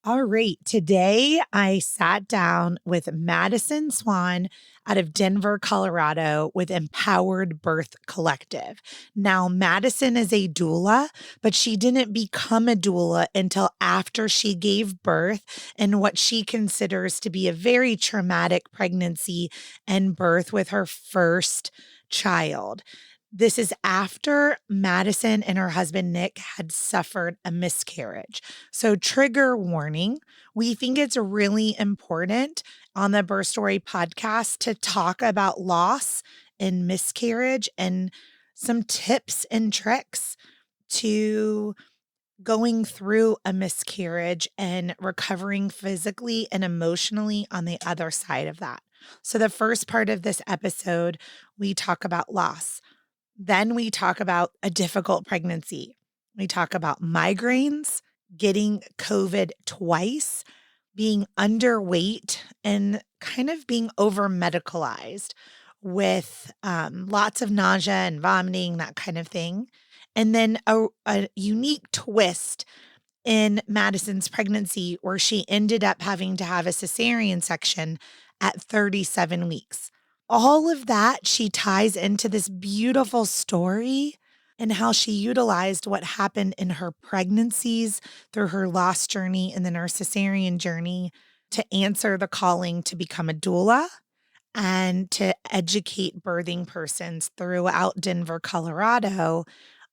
All right. Today I sat down with Madison Swann out of Denver, Colorado with Empowered Birth Collective. Now, Madison is a doula, but she didn't become a doula until after she gave birth in what she considers to be a very traumatic pregnancy and birth with her first child. This is after Madison and her husband, Nick, had suffered a miscarriage. So, trigger warning, we think it's really important on the Birth Story podcast to talk about loss and miscarriage and some tips and tricks to going through a miscarriage and recovering physically and emotionally on the other side of that. So, the first part of this episode, we talk about loss. Then we talk about a difficult pregnancy. We talk about migraines, getting COVID twice, being underweight, and kind of being over medicalized with lots of nausea and vomiting, that kind of thing. And then a unique twist in Madison's pregnancy where she ended up having to have a cesarean section at 37 weeks. All of that she ties into this beautiful story and how she utilized what happened in her pregnancies through her loss journey and then her cesarean journey to answer the calling to become a doula and to educate birthing persons throughout Denver, Colorado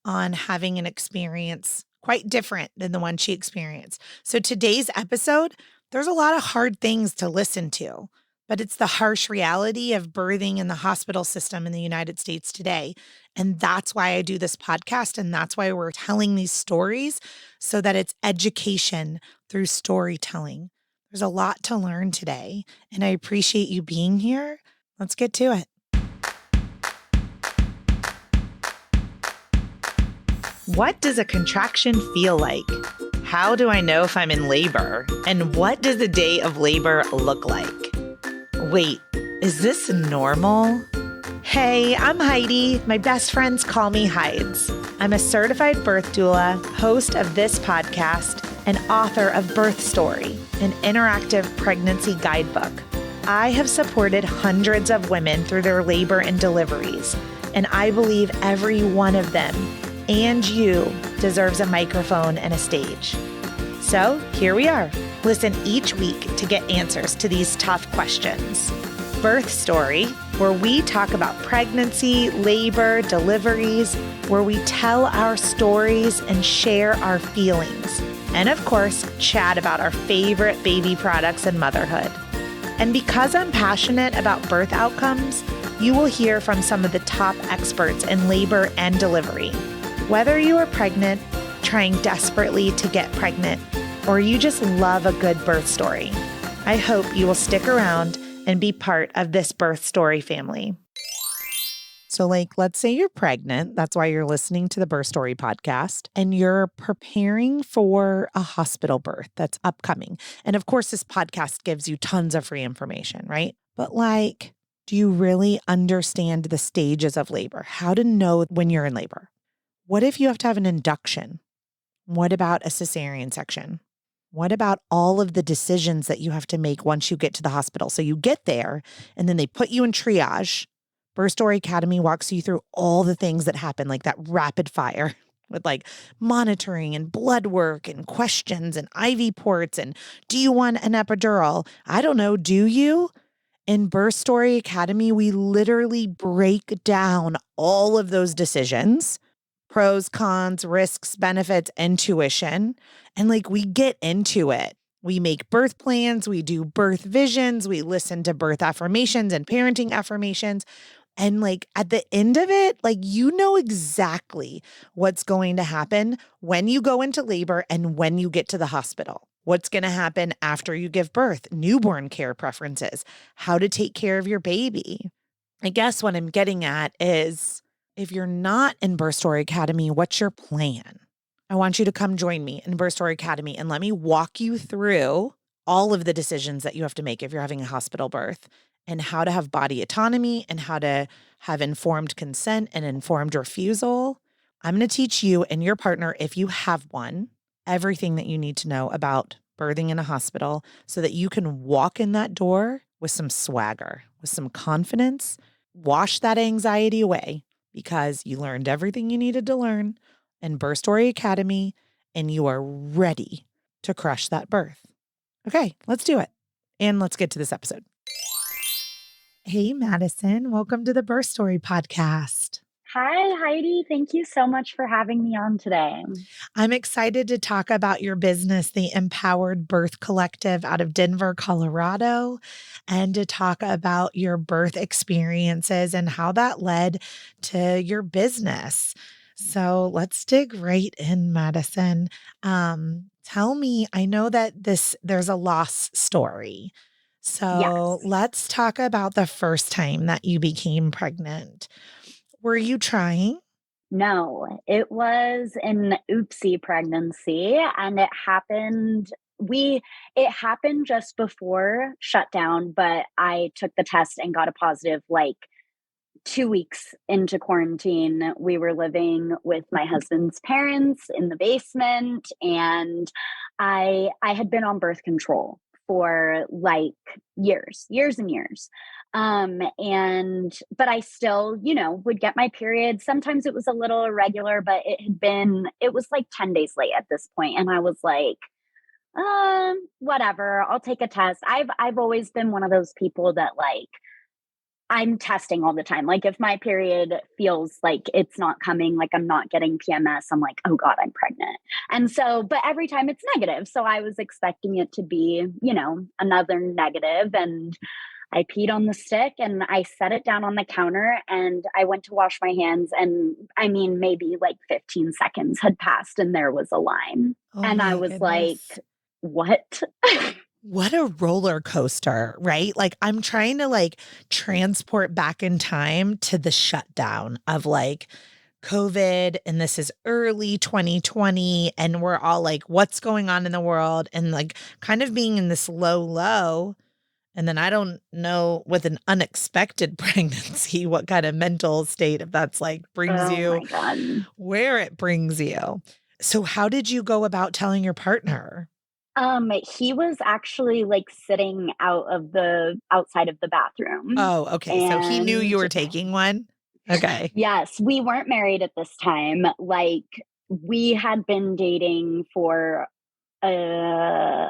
on having an experience quite different than the one she experienced. So today's episode, there's a lot of hard things to listen to, but it's the harsh reality of birthing in the hospital system in the United States today. And that's why I do this podcast. And that's why we're telling these stories so that it's education through storytelling. There's a lot to learn today, and I appreciate you being here. Let's get to it. What does a contraction feel like? How do I know if I'm in labor? And what does a day of labor look like? Wait, is this normal? Hey, I'm Heidi. My best friends call me Hides. I'm a certified birth doula, host of this podcast, and author of Birth Story, an interactive pregnancy guidebook. I have supported hundreds of women through their labor and deliveries, and I believe every one of them and you deserves a microphone and a stage. So here we are. Listen each week to get answers to these tough questions. Birth Story, where we talk about pregnancy, labor, deliveries, where we tell our stories and share our feelings. And of course, chat about our favorite baby products and motherhood. And because I'm passionate about birth outcomes, you will hear from some of the top experts in labor and delivery. Whether you are pregnant, trying desperately to get pregnant, or you just love a good birth story, I hope you will stick around and be part of this birth story family. So let's say you're pregnant. That's why you're listening to the Birth Story podcast, and you're preparing for a hospital birth that's upcoming. And of course, this podcast gives you tons of free information, right? But do you really understand the stages of labor? How to know when you're in labor? What if you have to have an induction? What about a cesarean section? What about all of the decisions that you have to make once you get to the hospital? So you get there and then they put you in triage. Birth Story Academy walks you through all the things that happen, like that rapid fire with monitoring and blood work and questions and IV ports. And do you want an epidural? I don't know. Do you? In Birth Story Academy, we literally break down all of those decisions. Pros, cons, risks, benefits, intuition. And we get into it. We make birth plans, we do birth visions, we listen to birth affirmations and parenting affirmations. And at the end of it, you know exactly what's going to happen when you go into labor and when you get to the hospital. What's going to happen after you give birth, newborn care preferences, how to take care of your baby. I guess what I'm getting at is, if you're not in Birth Story Academy, what's your plan? I want you to come join me in Birth Story Academy and let me walk you through all of the decisions that you have to make if you're having a hospital birth, and how to have body autonomy and how to have informed consent and informed refusal. I'm going to teach you and your partner, if you have one, everything that you need to know about birthing in a hospital so that you can walk in that door with some swagger, with some confidence, wash that anxiety away because you learned everything you needed to learn in Birth Story Academy and you are ready to crush that birth. Okay, let's do it. And let's get to this episode. Hey, Madison, welcome to the Birth Story Podcast. Hi, Heidi. Thank you so much for having me on today. I'm excited to talk about your business, the Empowered Birth Collective out of Denver, Colorado, and to talk about your birth experiences and how that led to your business. So let's dig right in, Madison. Tell me, I know that there's a loss story. So Yes. let's talk about the first time that you became pregnant. Were you trying? No, it was an oopsie pregnancy and it happened just before shutdown, but I took the test and got a positive like 2 weeks into quarantine. We were living with my husband's parents in the basement, and I had been on birth control for like years and years. But I still, would get my period. Sometimes it was a little irregular, but it was like 10 days late at this point. And I was like, whatever, I'll take a test. I've always been one of those people that like, I'm testing all the time. Like if my period feels like it's not coming, like I'm not getting PMS, I'm like, oh God, I'm pregnant. And so, but every time it's negative. So I was expecting it to be, another negative. And I peed on the stick and I set it down on the counter and I went to wash my hands. And I mean, maybe like 15 seconds had passed and there was a line. Oh And I my was goodness. like, what? What a roller coaster, right? Like I'm trying to like transport back in time to the shutdown of like COVID, and this is early 2020 and we're all like what's going on in the world and like kind of being in this low. And then I don't know with an unexpected pregnancy what kind of mental state if that's like brings Oh you my God. where it brings you. So how did you go about telling your partner? He was actually like sitting outside of the bathroom. Oh, okay. So he knew you And were taking one? Okay. yes, we weren't married at this time. Like we had been dating for uh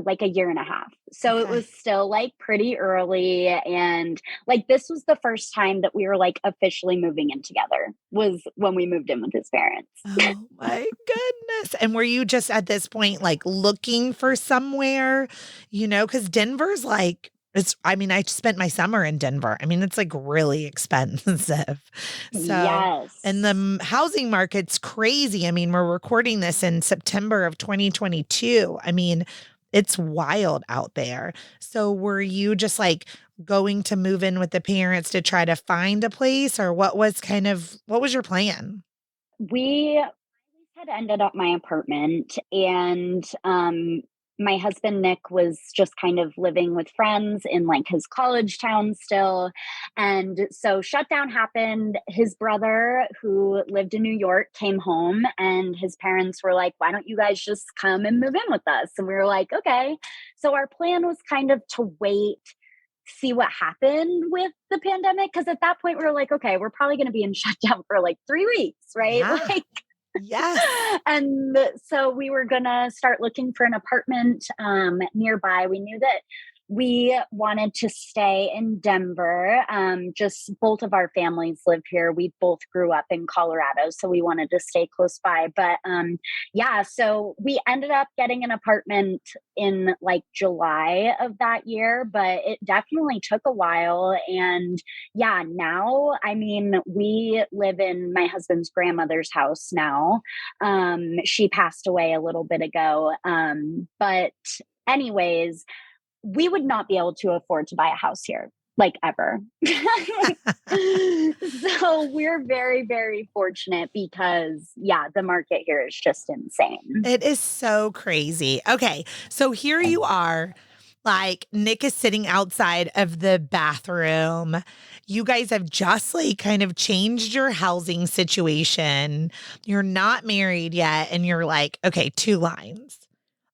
like a year and a half. So it was Okay. still like pretty early. And like this was the first time that we were like officially moving in together was when we moved in with his parents. Oh my goodness. And were you just at this point like looking for somewhere, because Denver's like, I spent my summer in Denver. I mean, it's like really expensive. So, and the Yes. housing market's crazy. I mean, we're recording this in September of 2022. I mean, it's wild out there. So, were you just like going to move in with the parents to try to find a place, or what was your plan? We had ended up my apartment, and my husband Nick was just kind of living with friends in like his college town still. And so shutdown happened. His brother, who lived in New York, came home, and his parents were like, why don't you guys just come and move in with us? And we were like, okay. So our plan was kind of to wait, see what happened with the pandemic, because at that point we were like, okay, we're probably going to be in shutdown for like 3 weeks, right? Yeah. Like, Yes. and so we were going to start looking for an apartment nearby. We knew that we wanted to stay in Denver. Just both of our families live here. We both grew up in Colorado, so we wanted to stay close by. But yeah, so we ended up getting an apartment in like July of that year, but it definitely took a while. And yeah, now, I mean, we live in my husband's grandmother's house now. She passed away a little bit ago. But anyways, we would not be able to afford to buy a house here, like ever. So we're very, very fortunate because, yeah, the market here is just insane. It is so crazy. Okay. So here you are. Like Nick is sitting outside of the bathroom. You guys have just like kind of changed your housing situation. You're not married yet. And you're like, okay, two lines.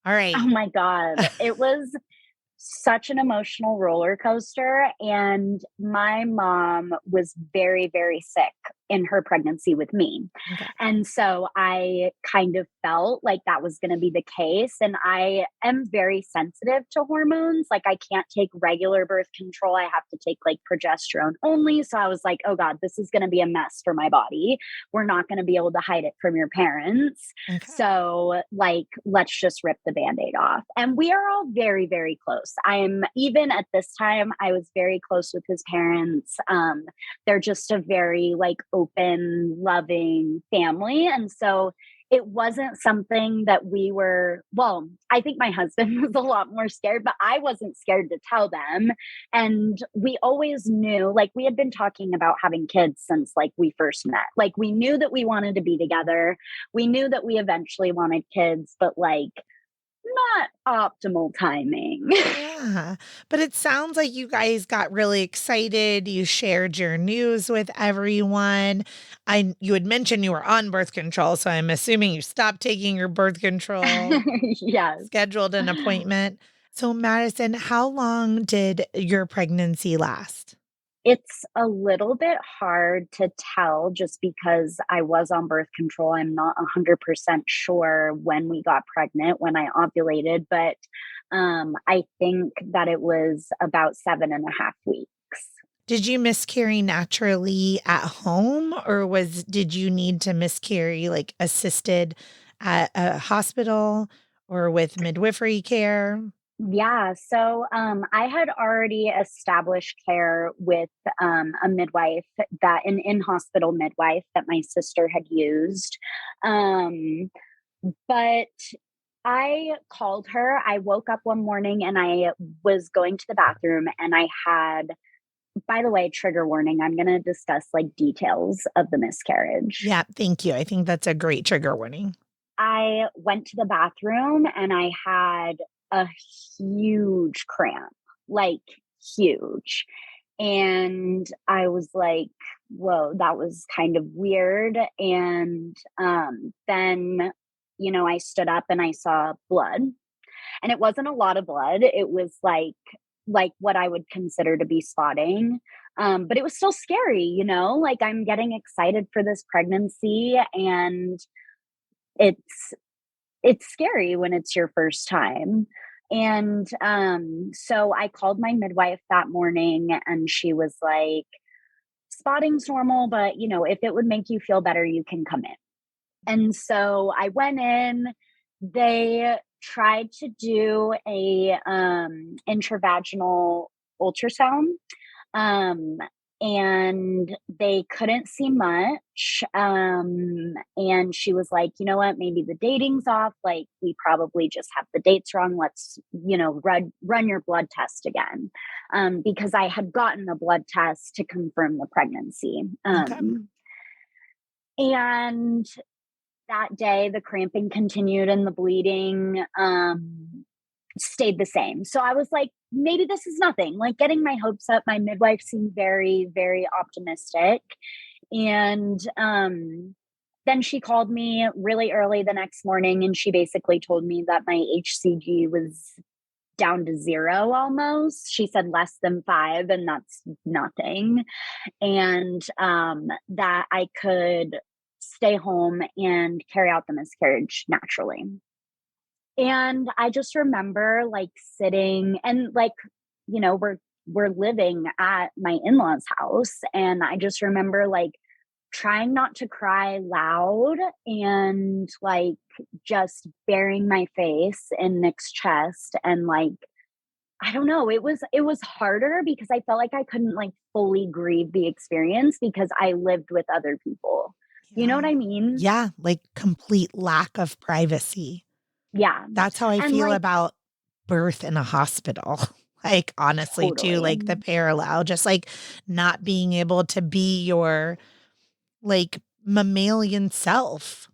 All Oh right. my God. It was such an emotional roller coaster. And my mom was very, very sick in her pregnancy with me. Okay. And so I kind of felt like that was going to be the case. And I am very sensitive to hormones. Like, I can't take regular birth control. I have to take like progesterone only. So I was like, oh God, this is going to be a mess for my body. We're not going to be able to hide it from your parents. Okay. So, like, let's just rip the band aid off. And we are all very, very close. I'm even at this time, I was very close with his parents. They're just a very like open, loving family. And so it wasn't something that well, I think my husband was a lot more scared, but I wasn't scared to tell them. And we always knew, like, we had been talking about having kids since like we first met. Like, we knew that we wanted to be together. We knew that we eventually wanted kids, but like, not optimal timing. Yeah. But it sounds like you guys got really excited. You shared your news with everyone. You had mentioned you were on birth control, so I'm assuming you stopped taking your birth control, Yes. scheduled an appointment. So Madison, how long did your pregnancy last? It's a little bit hard to tell just because I was on birth control. I'm not 100% sure when we got pregnant, when I ovulated, but I think that it was about 7.5 weeks. Did you miscarry naturally at home or did you need to miscarry like assisted at a hospital or with midwifery care? Yeah, so I had already established care with a midwife, that an in hospital midwife that my sister had used. Um, but I called her. I woke up one morning and I was going to the bathroom, and I had, by the way, trigger warning, I'm going to discuss like details of the miscarriage. Yeah, thank you. I think that's a great trigger warning. I went to the bathroom and I had a huge cramp, like huge. And I was like, whoa, that was kind of weird. And then, I stood up and I saw blood, and it wasn't a lot of blood. It was like what I would consider to be spotting. But it was still scary, like, I'm getting excited for this pregnancy, and it's it's scary when it's your first time. And so I called my midwife that morning, and she was like, spotting's normal, but if it would make you feel better, you can come in. And so I went in. They tried to do a intravaginal ultrasound, um, and they couldn't see much. And she was like, you know what, maybe the dating's off. Like, we probably just have the dates wrong. Let's, run your blood test again. Because I had gotten a blood test to confirm the pregnancy. Okay. And that day, the cramping continued and the bleeding stayed the same. So I was like, maybe this is nothing. Like, getting my hopes up. My midwife seemed very, very optimistic. And then she called me really early the next morning, and she basically told me that my HCG was down to 0 almost. She said less than 5, and that's nothing. And that I could stay home and carry out the miscarriage naturally. And I just remember like sitting and like, we're living at my in-laws' house. And I just remember like trying not to cry loud, and like just burying my face in Nick's chest. And like, I don't know, it was harder because I felt like I couldn't like fully grieve the experience because I lived with other people. You know Yeah. what I mean? Yeah, like complete lack of privacy. Yeah. That's how I And feel like, about birth in a hospital. Like, honestly, too, totally. like the parallel, just like not being able to be your like mammalian self,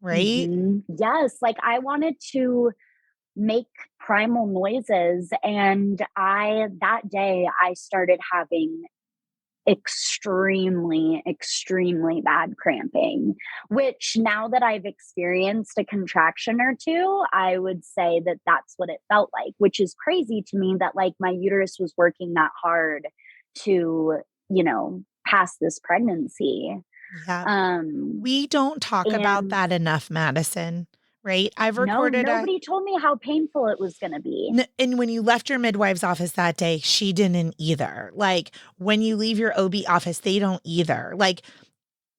right? Yes, like I wanted to make primal noises, and that day I started having extremely, extremely bad cramping, which now that I've experienced a contraction or two, I would say that that's what it felt like, which is crazy to me that like my uterus was working that hard to, pass this pregnancy. Yeah. Um, We don't talk about and that enough, Madison, right? I've no, recorded a nobody told me how painful it was going to be. And when you left your midwife's office that day, she didn't either. Like when you leave your OB office, they don't either. Like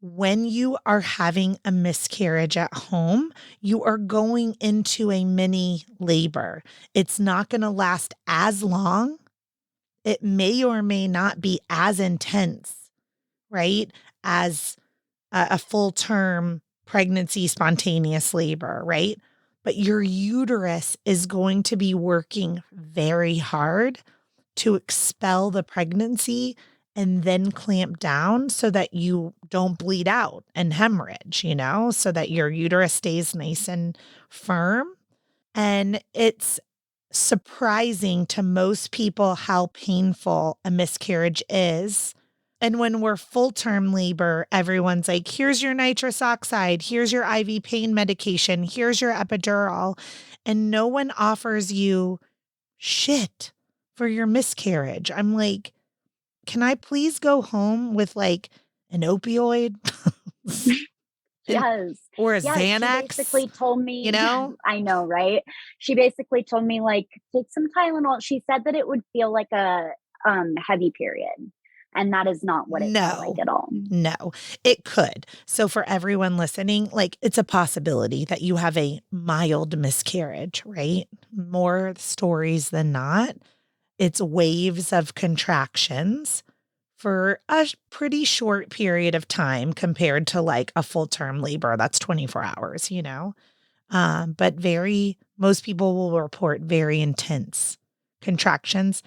when you are having a miscarriage at home, you are going into a mini labor. It's not going to last as long. It may or may not be as intense, right? As a full term pregnancy, spontaneous labor, right? But your uterus is going to be working very hard to expel the pregnancy and then clamp down so that you don't bleed out and hemorrhage, so that your uterus stays nice and firm. And it's surprising to most people how painful a miscarriage is. And when we're full term labor, everyone's like, here's your nitrous oxide, here's your IV pain medication, here's your epidural. And no one offers you shit for your miscarriage. I'm like, can I please go home with like an opioid? and, Yes. or a Yes. She Xanax, basically told you me, know? I know, right? She basically told me, like, take some Tylenol. She said that it would feel like a heavy period. And that is not what it felt like No, at all. no, it could. So for everyone listening, like it's a possibility that you have a mild miscarriage, right? More stories than not. It's waves of contractions for a pretty short period of time compared to like a full term labor. That's 24 hours. But most people will report very intense contractions.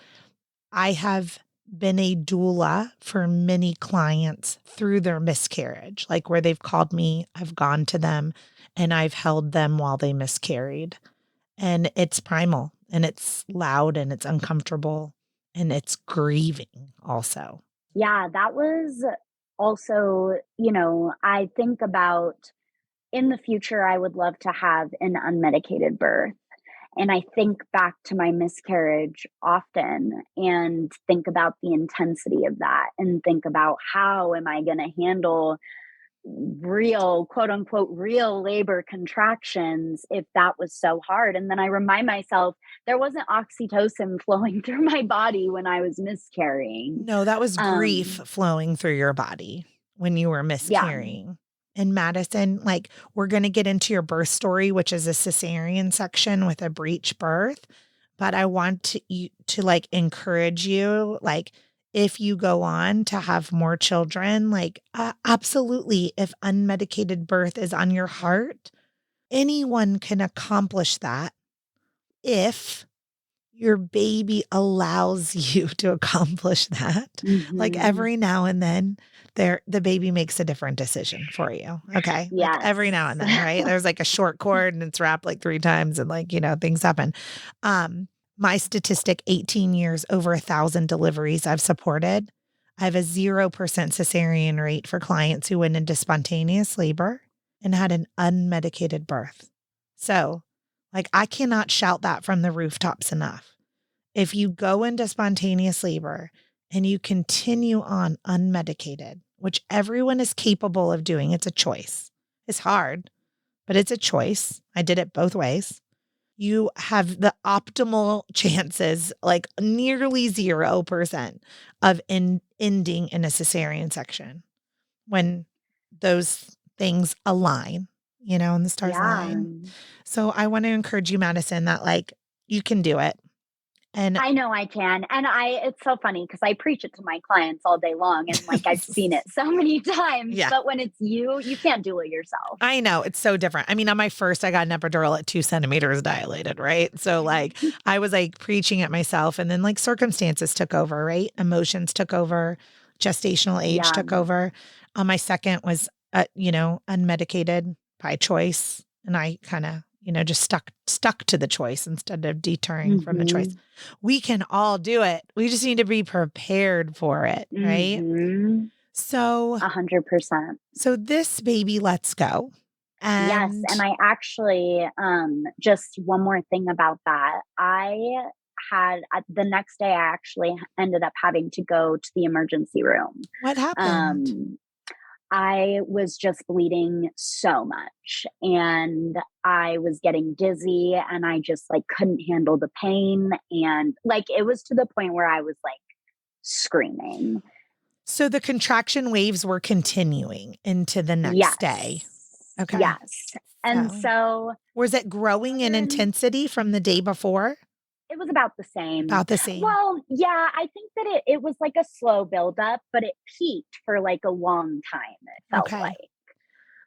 I have been a doula for many clients through their miscarriage, like where they've called me, I've gone to them and I've held them while they miscarried. And it's primal and it's loud and it's uncomfortable and it's grieving also. Yeah, that was also, I think about in the future, I would love to have an unmedicated birth. And I think back to my miscarriage often and think about the intensity of that and think about how am I going to handle real, quote unquote, real labor contractions if that was so hard. And then I remind myself there wasn't oxytocin flowing through my body when I was miscarrying. No, that was grief Um, flowing through your body when you were yeah, miscarrying. And Madison, like we're going to get into your birth story, which is a cesarean section with a breech birth. But I want to like encourage you, like if you go on to have more children, like absolutely, if unmedicated birth is on your heart, anyone can accomplish that if your baby allows you to accomplish that. Like hmm, every now and then the baby makes a different decision for you. Okay. Like yes. every now and then, right? There's like a short cord and it's wrapped like 3 times and like, things happen. Um, my statistic, 18 years, over 1,000 deliveries I've supported. I have a 0% cesarean rate for clients who went into spontaneous labor and had an unmedicated birth. So like I cannot shout that from the rooftops enough. If you go into spontaneous labor and you continue on unmedicated, which everyone is capable of doing, it's a choice. It's hard, but it's a choice. I did it both ways. You have the optimal chances, like nearly 0% of ending in a cesarean section when those things align, and the stars Yeah. align. So I want to encourage you, Madison, that like you can do it. And I know I can. And it's so funny because I preach it to my clients all day long and like I've seen it so many times. yeah, But when it's you can't do it yourself. I know it's so different. I mean, on my first, I got an epidural at 2 centimeters dilated, right? So like I was like preaching it myself and then like circumstances took over, right? Emotions took over, gestational age Yeah. took over. My second was, unmedicated by choice. And I kind of, just stuck to the choice instead of deterring from the choice. We can all do it. We just need to be prepared for it, right? So 100%. So this baby lets go. Yes. And I actually, just one more thing about that. The next day, I actually ended up having to go to the emergency room. What happened? I was just bleeding so much and I was getting dizzy and I just like couldn't handle the pain. And like, it was to the point where I was like screaming. So the contraction waves were continuing into the next day. Okay. Yes. And so was it growing in intensity from the day before? It was about the same. About the same. Well, yeah, I think that it was like a slow buildup, but it peaked for like a long time, it felt like.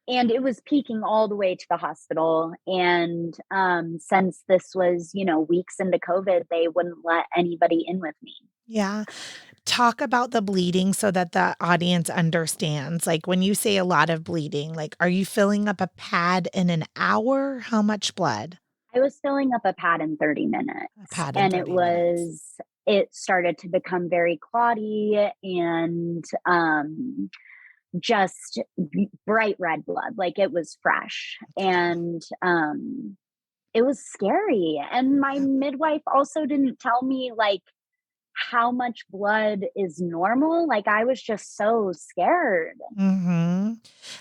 And it was peaking all the way to the hospital. And since this was, weeks into COVID, they wouldn't let anybody in with me. Yeah. Talk about the bleeding so that the audience understands. Like when you say a lot of bleeding, like are you filling up a pad in an hour? How much blood? I was filling up a pad in 30 minutes. It started to become very clotty and just bright red blood. Like it was fresh. And it was scary. And my midwife also didn't tell me like how much blood is normal. Like I was just so scared.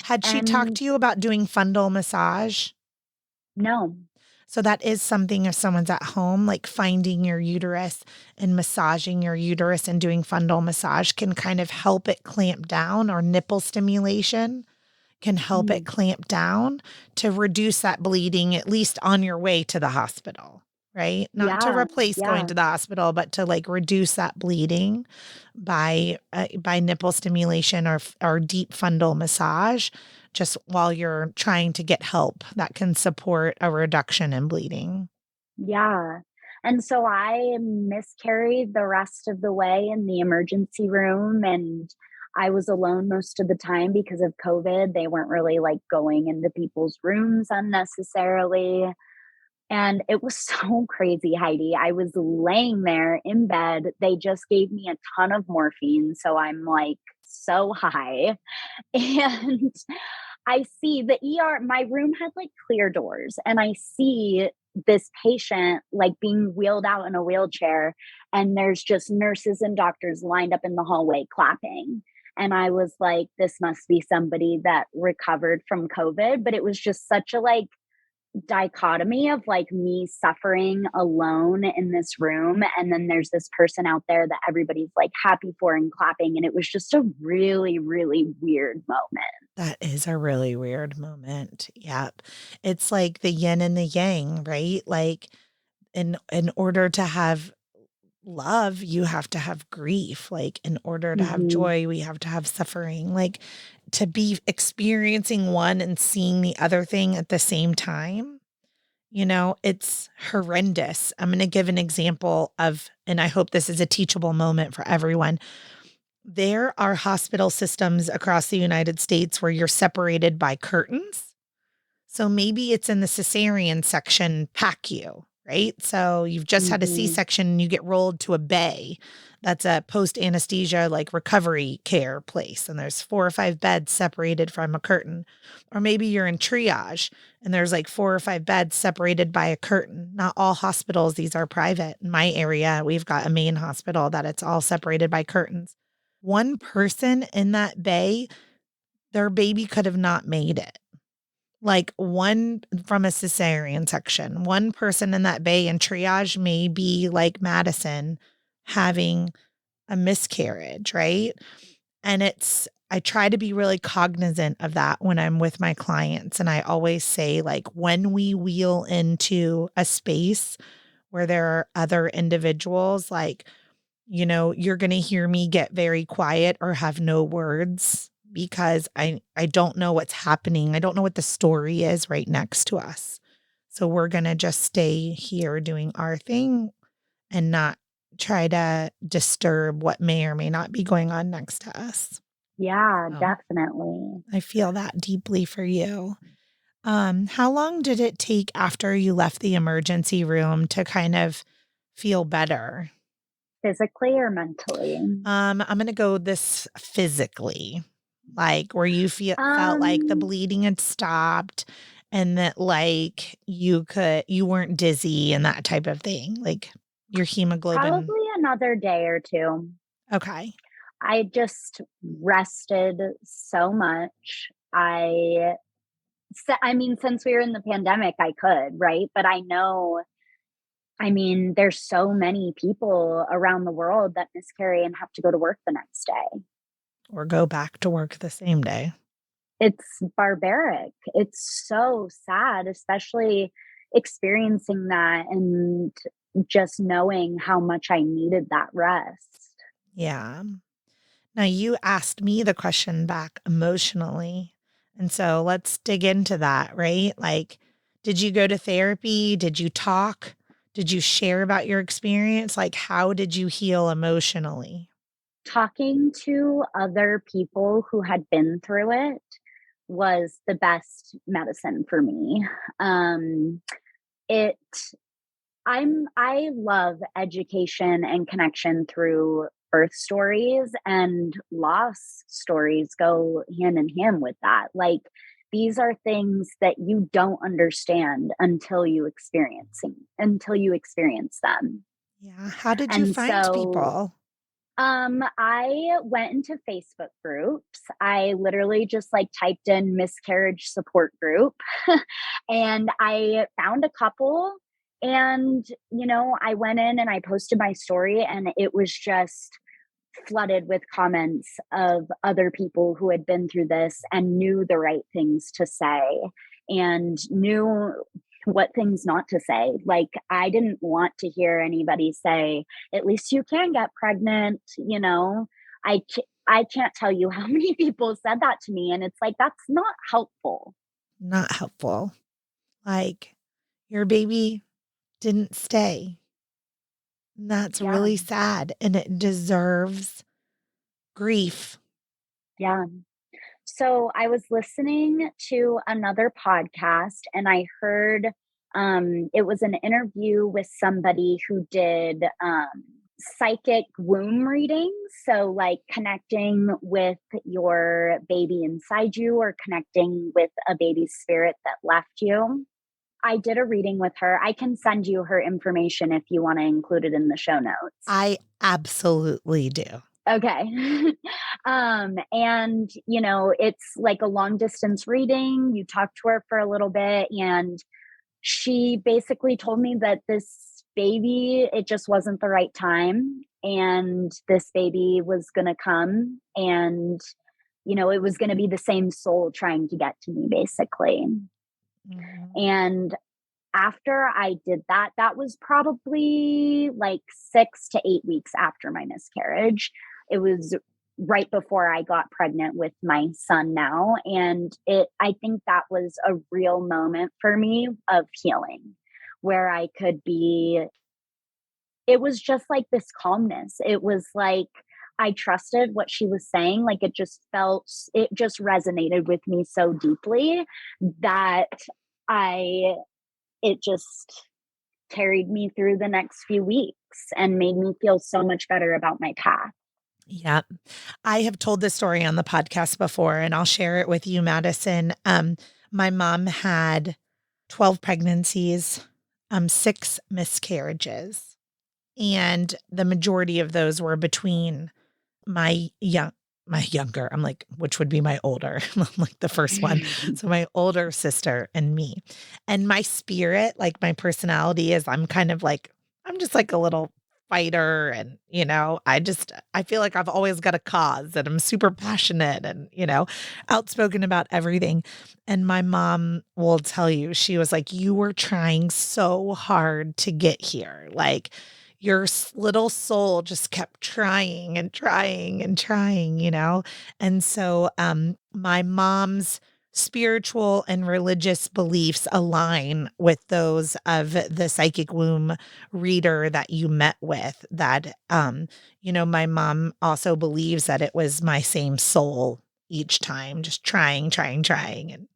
Had she talked to you about doing fundal massage? No. So that is something if someone's at home, like finding your uterus and massaging your uterus and doing fundal massage can kind of help it clamp down, or nipple stimulation can help it clamp down to reduce that bleeding, at least on your way to the hospital, right? Not to replace going to the hospital, but to like reduce that bleeding by nipple stimulation or deep fundal massage, just while you're trying to get help that can support a reduction in bleeding. Yeah. And so I miscarried the rest of the way in the emergency room, and I was alone most of the time because of COVID. They weren't really like going into people's rooms unnecessarily. And it was so crazy, Heidi. I was laying there in bed. They just gave me a ton of morphine. So I'm like so high. And I see the ER, my room had like clear doors, and I see this patient like being wheeled out in a wheelchair, and there's just nurses and doctors lined up in the hallway clapping. And I was like, this must be somebody that recovered from COVID. But it was just such a like dichotomy of like me suffering alone in this room, and then there's this person out there that everybody's like happy for and clapping, and it was just a really, really weird moment. That is a really weird moment. Yep. It's like the yin and the yang, right? Like in order to have love, you have to have grief. Like in order to have joy, we have to have suffering. Like to be experiencing one and seeing the other thing at the same time, it's horrendous. I'm going to give an example of, and I hope this is a teachable moment for everyone. There are hospital systems across the United States where you're separated by curtains. So maybe it's in the cesarean section PACU, right? So you've just had a C-section and you get rolled to a bay. That's a post-anesthesia, like recovery care place. And there's 4 or 5 beds separated from a curtain. Or maybe you're in triage and there's like 4 or 5 beds separated by a curtain. Not all hospitals, these are private. In my area, we've got a main hospital that it's all separated by curtains. One person in that bay, their baby could have not made it. Like one from a cesarean section, one person in that bay in triage may be like Madison having a miscarriage, right? And I try to be really cognizant of that when I'm with my clients. And I always say, like, when we wheel into a space where there are other individuals, like, you're going to hear me get very quiet or have no words because I don't know what's happening. I don't know what the story is right next to us. So we're going to just stay here doing our thing and not try to disturb what may or may not be going on next to us. Yeah, definitely. I feel that deeply for you. How long did it take after you left the emergency room to kind of feel better? Physically or mentally? I'm gonna go this physically, like where you felt like the Um, bleeding had stopped and that like you weren't dizzy and that type of thing, like your hemoglobin. Probably another day or two. Okay. I just rested so much. I mean, since we were in the pandemic, I could, right? But I know, I mean, there's so many people around the world that miscarry and have to go to work the next day. Or go back to work the same day. It's barbaric. It's so sad, especially experiencing that and just knowing how much I needed that rest. Yeah. Now you asked me the question back emotionally. And so let's dig into that, right? Like, did you go to therapy? Did you talk? Did you share about your experience? Like, how did you heal emotionally? Talking to other people who had been through it was the best medicine for me. Um, it I love education and connection through birth stories, and loss stories go hand in hand with that. Like, these are things that you don't understand until you experience them. Yeah. How did you And find so people? I went into Facebook groups. I literally just like typed in miscarriage support group and I found a couple. And, I went in and I posted my story, and it was just flooded with comments of other people who had been through this and knew the right things to say and knew what things not to say. Like, I didn't want to hear anybody say, at least you can get pregnant. I can't tell you how many people said that to me. And it's like, that's not helpful. Not helpful. Like, your baby didn't stay. And that's Yeah. really sad. And it deserves grief. Yeah. So I was listening to another podcast and I heard it was an interview with somebody who did psychic womb readings. So, like connecting with your baby inside you or connecting with a baby's spirit that left you. I did a reading with her. I can send you her information if you want to include it in the show notes. I absolutely do. Okay. And it's like a long distance reading. You talk to her for a little bit, and she basically told me that this baby, it just wasn't the right time. And this baby was going to come, and, it was going to be the same soul trying to get to me, basically. Mhm. And after I did that, that was probably like 6 to 8 weeks after my miscarriage. It was right before I got pregnant with my son now. And I think that was a real moment for me of healing where I could be, it was just like this calmness. It was like, I trusted what she was saying. Like, it just resonated with me so deeply that I, it just carried me through the next few weeks and made me feel so much better about my path. Yeah. I have told this story on the podcast before, and I'll share it with you, Madison. My mom had 12 pregnancies, 6 miscarriages, and the majority of those were between my young my younger, I'm like, which would be my older, I'm like the first one. So my older sister and me. And my spirit, like my personality is I'm kind of like, I'm just like a little fighter. And, I feel like I've always got a cause and I'm super passionate and, outspoken about everything. And my mom will tell you, she was like, you were trying so hard to get here. Like, your little soul just kept trying and trying and trying. And so my mom's spiritual and religious beliefs align with those of the psychic womb reader that you met with. That my mom also believes that it was my same soul each time, just trying, trying, trying. And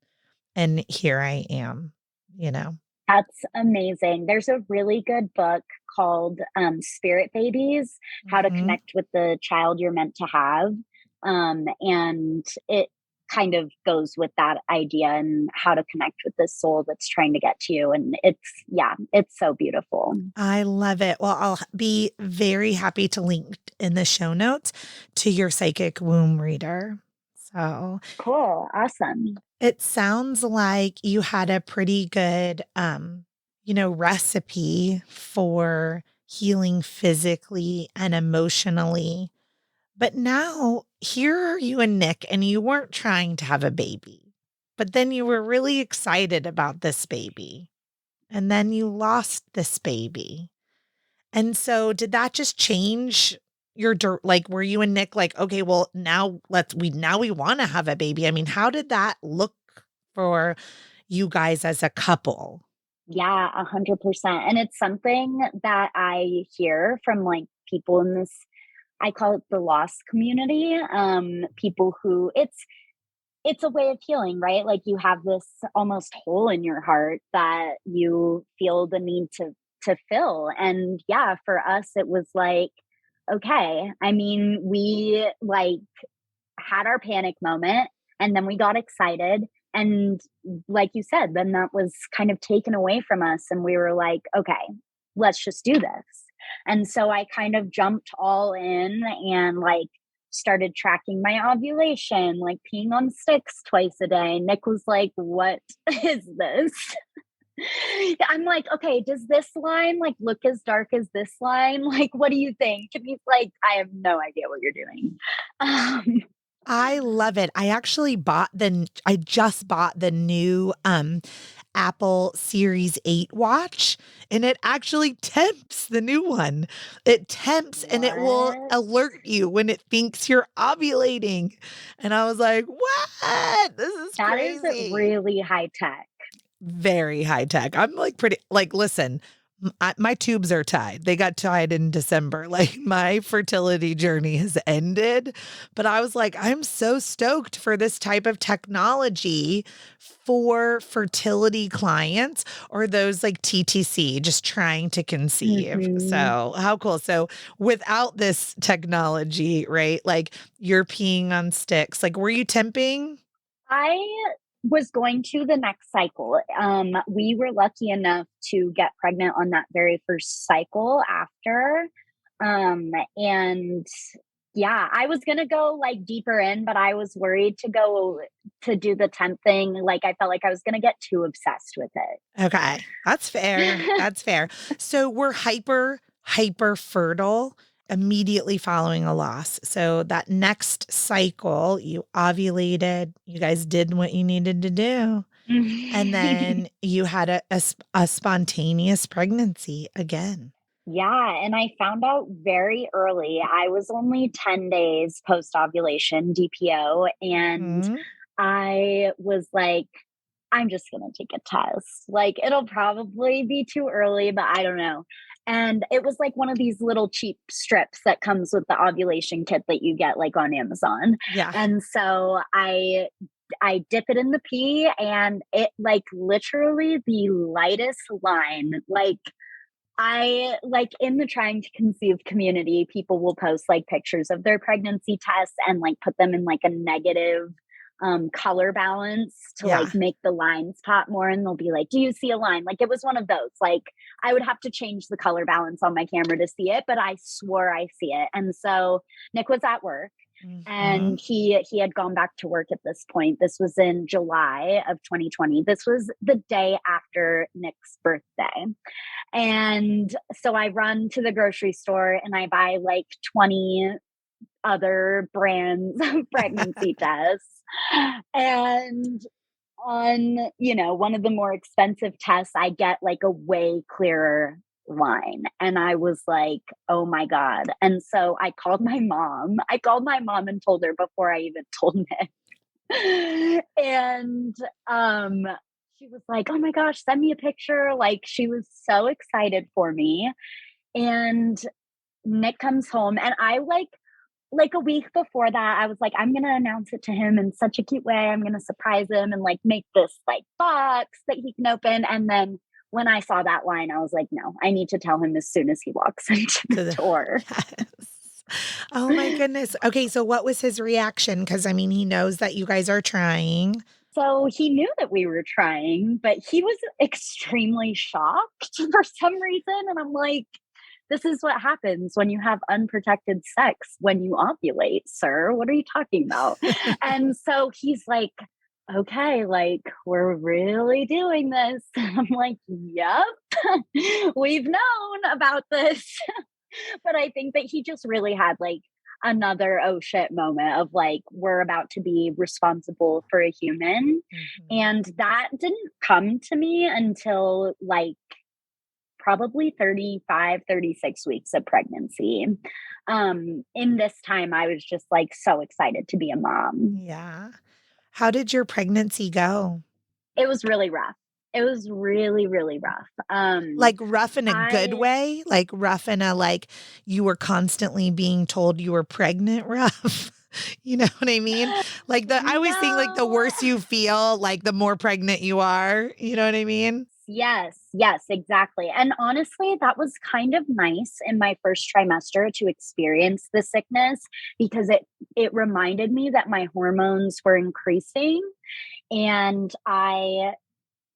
And here I am, you know. That's amazing. There's a really good book called Spirit Babies: How to Mhm. Connect with the Child You're Meant to Have. And it kind of goes with that idea and how to connect with this soul that's trying to get to you. And yeah, it's so beautiful. I love it. Well, I'll be very happy to link in the show notes to your psychic womb reader. So Cool. Awesome. it sounds like you had a pretty good, recipe for healing physically and emotionally. But now here are you and Nick, and you weren't trying to have a baby, but then you were really excited about this baby. And then you lost this baby. And so did that just change like were you and Nick like, okay, well now we want to have a baby. I mean, how did that look for you guys as a couple? Yeah, 100%. And it's something that I hear from like people in this, I call it the lost community. People who it's a way of healing, right? Like you have this almost hole in your heart that you feel the need to fill. And yeah, for us it was like, okay, I mean, we like had our panic moment and then we got excited, and like you said, then that was kind of taken away from us and we were like, okay, let's just do this. And so I kind of jumped all in and like started tracking my ovulation, like peeing on sticks twice a day. Nick was like, what is this? I'm like, okay, does this line like look as dark as this line? Like, what do you think? And he's like, I have no idea what you're doing. Um, I love it. I just bought the new Apple Series 8 watch, and it actually temps the new one. It temps and it will what? alert you when it thinks you're ovulating. And I was like, "What? This is That is crazy." really high tech. Very high tech. I'm like pretty like listen, my tubes are tied. They got tied in December. Like my fertility journey has ended, but I was like I'm so stoked for this type of technology for fertility clients or those like TTC just trying to conceive. Mhm. So, how cool. So, without this technology, right? Like you're peeing on sticks. Like were you temping? I was going to the next cycle. We were lucky enough to get pregnant on that very first cycle after. And yeah, I was gonna go like deeper in, but I was worried to go to do the temp thing. Like I felt like I was gonna get too obsessed with Okay, that's fair. it. That's fair. So we're hyper fertile immediately following a loss. So that next cycle, you ovulated, you guys did what you needed to do, and then you had a spontaneous pregnancy again. Yeah, and I found out very early. I was only 10 days post ovulation DPO, and Mhm. I was like, I'm just going to take a test. Like, it'll probably be too early, but I don't know. And it was like one of these little cheap strips that comes with the ovulation kit that you get like on Amazon. Yeah. And so I dip it in the pee and it like literally the lightest line, like I like in the trying to conceive community, people will post like pictures of their pregnancy tests and like put them in like a negative color balance to like Yeah. make the lines pop more. And they'll be like, do you see a line? Like it was one of those. Like I would have to change the color balance on my camera to see it, but I swore I see it. And so Nick was at work Mhm. and he had gone back to work at this point. This was in July of 2020. This was the day after Nick's birthday. And so I run to the grocery store and I buy like 20 other brands of pregnancy tests. And on, one of the more expensive tests, I get like a way clearer line. And I was like, oh my God. And so I called my mom. I called my mom and told her before I even told Nick. And she was like, "Oh my gosh, send me a picture." Like she was so excited for me. And Nick comes home and I like like a week before that, I was like, I'm going to announce it to him in such a cute way. I'm going to surprise him and like make this like box that he can open. And then when I saw that line, I was like, no, I need to tell him as soon as he walks into To the the door. yes. Oh my goodness. Okay, so what was his reaction? Because I mean, he knows that you guys are trying. So he knew that we were trying, but he was extremely shocked for some reason. And I'm like, this is what happens when you have unprotected sex when you ovulate, sir. What are you talking about? And so he's like, okay, like we're really doing this. And I'm like, yep, we've known about this. But I think that he just really had like another oh shit moment of like, we're about to be responsible for a human. Mhm. And that didn't come to me until like probably 35, 36 weeks of pregnancy. In this time, I was just like so excited to be a mom. Yeah. How did your pregnancy go? It was really rough. It was really, really rough. Like rough in a good I, way? Like rough in a like you were constantly being told you were pregnant rough? You know what I mean? Like I always think like the no, worse you feel, like the more pregnant you are. You know what I mean? yes, exactly. And honestly, that was kind of nice in my first trimester to experience the sickness because it reminded me that my hormones were increasing and I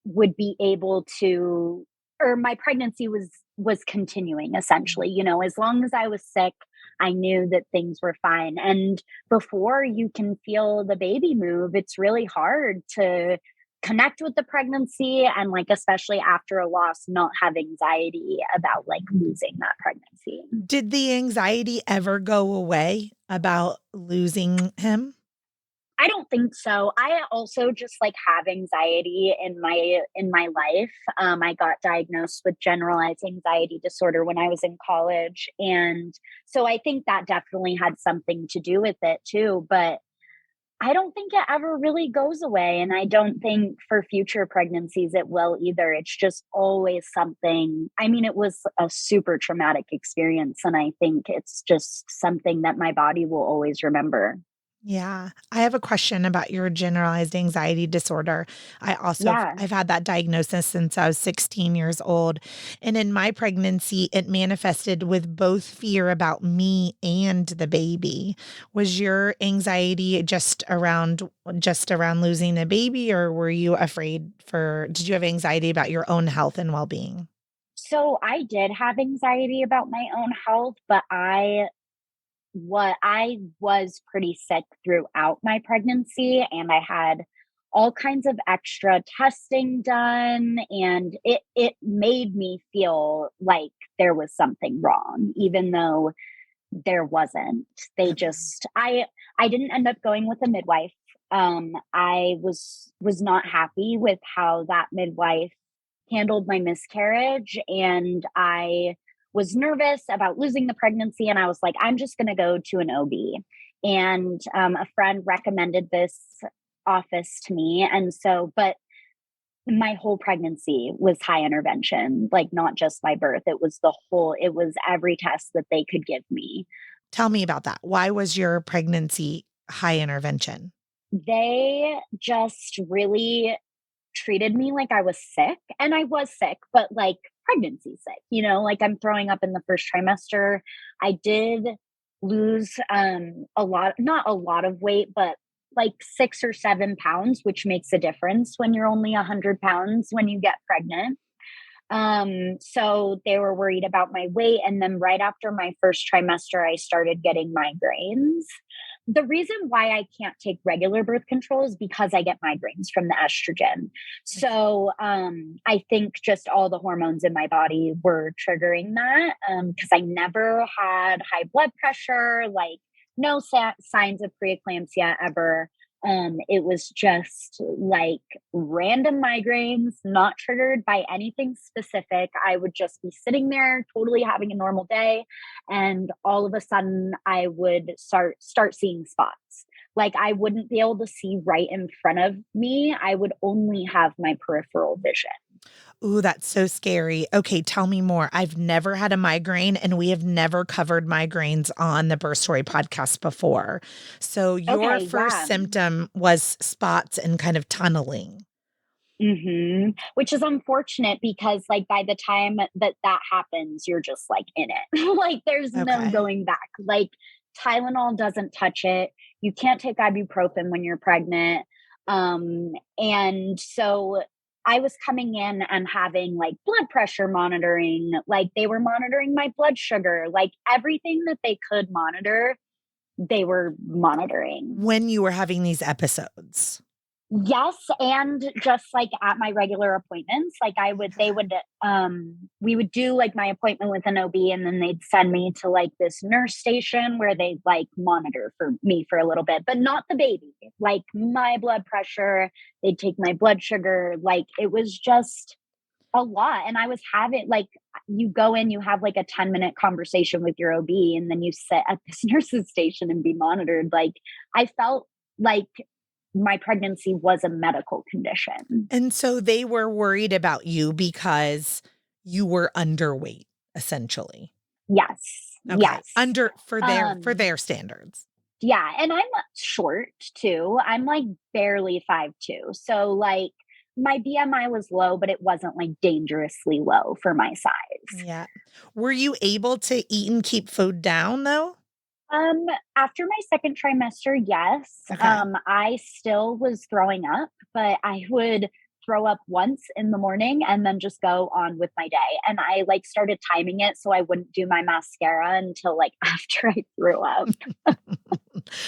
would be able to, or my pregnancy was continuing essentially. You know, as long as I was sick, I knew that things were fine. And before you can feel the baby move, it's really hard to connect with the pregnancy and like especially after a loss not have anxiety about like losing that pregnancy. Did the anxiety ever go away about losing him? I don't think so. I also just like have anxiety in my life. I got diagnosed with generalized anxiety disorder when I was in college, and so I think that definitely had something to do with it too. But I don't think it ever really goes away, and I don't think for future pregnancies it will either. It's just always something. I mean, it was a super traumatic experience, and I think it's just something that my body will always remember. Yeah. I have a question about your generalized anxiety disorder. Yeah. I've had that diagnosis since I was 16 years old. And in my pregnancy, it manifested with both fear about me and the baby. Was your anxiety just around losing the baby, or were you afraid did you have anxiety about your own health and well-being? So I did have anxiety about my own health, but I was pretty sick throughout my pregnancy and I had all kinds of extra testing done and it made me feel like there was something wrong even though there wasn't. They Okay. just I didn't end up going with a midwife. I was not happy with how that midwife handled my miscarriage and I was nervous about losing the pregnancy and I was like I'm just going to go to an OB and a friend recommended this office to me and so but my whole pregnancy was high intervention like not just my birth it was every test that they could give me. Tell me about that. Why was your pregnancy high intervention? They just really treated me like I was sick, and I was sick, but like pregnancy sick, you know, like I'm throwing up in the first trimester. I did lose a lot, not a lot of weight, but like 6 or 7 pounds, which makes a difference when you're only 100 pounds when you get pregnant. So they were worried about my weight. And then right after my first trimester, I started getting migraines. The reason why I can't take regular birth control is because I get migraines from the estrogen. Okay. So I think just all the hormones in my body were triggering that because I never had high blood pressure, like no signs of preeclampsia ever. It was just like random migraines, not triggered by anything specific. I would just be sitting there, totally having a normal day, and all of a sudden, I would start seeing spots. Like I wouldn't be able to see right in front of me. I would only have my peripheral vision. Ooh, that's so scary. Okay, tell me more. I've never had a migraine and we have never covered migraines on the Birth Story podcast before. So your Okay, first yeah. symptom was spots and kind of tunneling. Which is unfortunate because like by the time that happens, you're just like in it. Like there's no Okay. going back. Like Tylenol doesn't touch it. You can't take ibuprofen when you're pregnant. And so I was coming in and having like blood pressure monitoring, like they were monitoring my blood sugar, like everything that they could monitor, they were monitoring. When you were having these episodes. Yes, and just like at my regular appointments, like we would do like my appointment with an OB and then they'd send me to like this nurse station where they'd like monitor for me for a little bit, but not the baby. Like my blood pressure, they'd take my blood sugar, like it was just a lot. And I was having like you go in, you have like a 10-minute conversation with your OB and then you sit at this nurse's station and be monitored. Like I felt like my pregnancy was a medical condition. And so they were worried about you because you were underweight, essentially. Yes. Okay. Yes. For Um, their standards. yeah. And I'm short too. I'm like barely 5'2". So like my BMI was low, but it wasn't like dangerously low for my size. Yeah. Were you able to eat and keep food down though? Um, After my second trimester, yes. Okay. I still was throwing up, but I would throw up once in the morning and then just go on with my day. And I like started timing it so I wouldn't do my mascara until like after I threw up.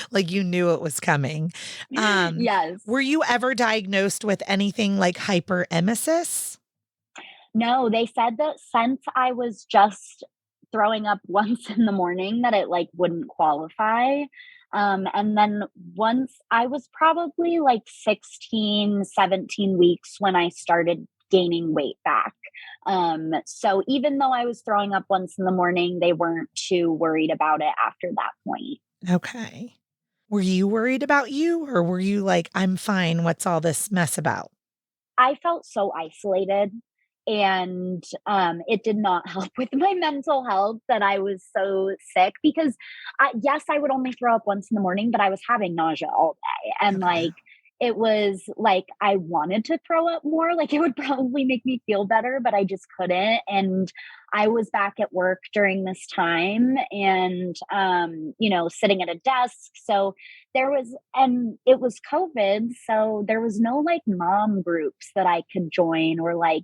Like you knew it was coming. Um, Yes. were you ever diagnosed with anything like hyperemesis? No, they said that since I was just throwing up once in the morning that it like wouldn't qualify. And then once I was probably like 16, 17 weeks when I started gaining weight back. So even though I was throwing up once in the morning, they weren't too worried about it after that point. Okay. Were you worried about you or were you like, I'm fine. What's all this mess about? I felt so isolated and it did not help with my mental health that I was so sick because yes, I would only throw up once in the morning, but I was having nausea all day. And Okay. like, it was like I wanted to throw up more. Like it would probably make me feel better, but I just couldn't. And I was back at work during this time and, sitting at a desk. So and it was COVID. So there was no like mom groups that I could join or like,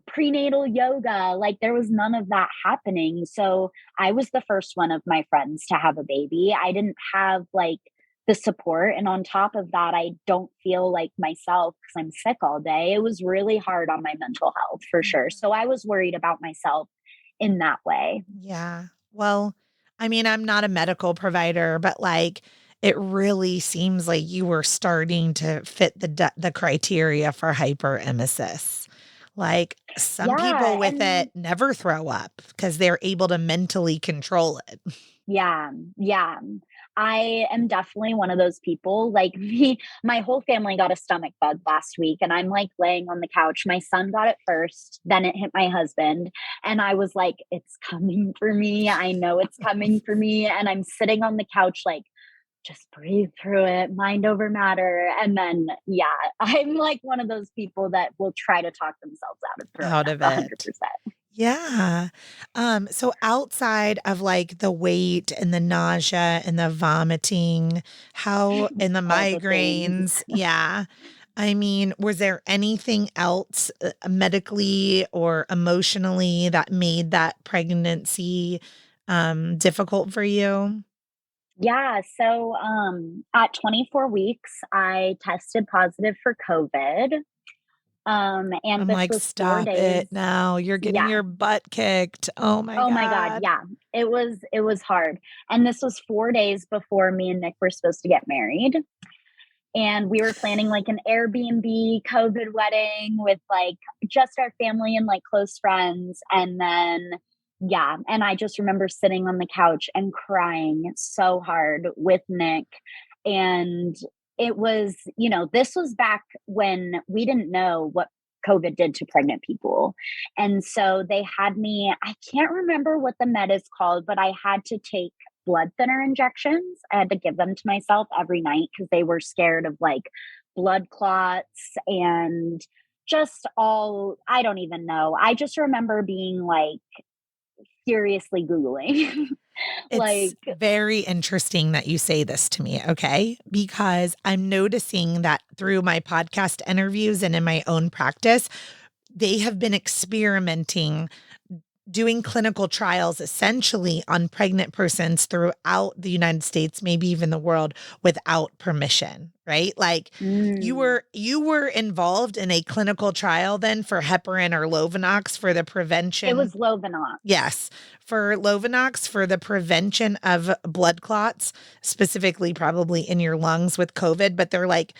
prenatal yoga. Like there was none of that happening. So I was the first one of my friends to have a baby. I didn't have like the support. And on top of that, I don't feel like myself because I'm sick all day. It was really hard on my mental health for sure. Yeah. So I was worried about myself in that way. Yeah. Well, I mean, I'm not a medical provider, but like it really seems like you were starting to fit the criteria for hyperemesis. Like some people Yeah. with And it never throw up because they're able to mentally control it. yeah, yeah. I am definitely one of those people. Like me, my whole family got a stomach bug last week, and I'm like laying on the couch. My son got it first, then it hit my husband. And I was like, it's coming for me. I know it's coming for me. And I'm sitting on the couch, like, just breathe through it, mind over matter. And then, yeah, I'm like one of those people that will try to talk themselves out of throwing Out up of it. 100%. Yeah. So outside of like the weight and the nausea and the vomiting, how and the All the things. migraines, yeah. I mean, was there anything else medically or emotionally that made that pregnancy difficult for you? Yeah. So at 24 weeks, I tested positive for COVID. And I'm this like, was 4 stop days. it now. You're getting Yeah. your butt kicked. Oh my Oh my God. God. Yeah. It was hard. And this was 4 days before me and Nick were supposed to get married. And we were planning like an Airbnb COVID wedding with like just our family and like close friends. And then, yeah. And I just remember sitting on the couch and crying so hard with Nick. And it was, this was back when we didn't know what COVID did to pregnant people. And so they had me, I can't remember what the med is called, but I had to take blood thinner injections. I had to give them to myself every night because they were scared of like blood clots and just all, I don't even know. I just remember being like furiously Googling. It's Like, very interesting that you say this to me, okay? Because I'm noticing that through my podcast interviews and in my own practice, they have been experimenting doing clinical trials essentially on pregnant persons throughout the United States, maybe even the world, without permission, right? Like mm, you were involved in a clinical trial then for heparin or Lovenox for the it prevention. was Lovenox. Yes, for Lovenox for the prevention of blood clots, specifically probably in your lungs with COVID, but they're like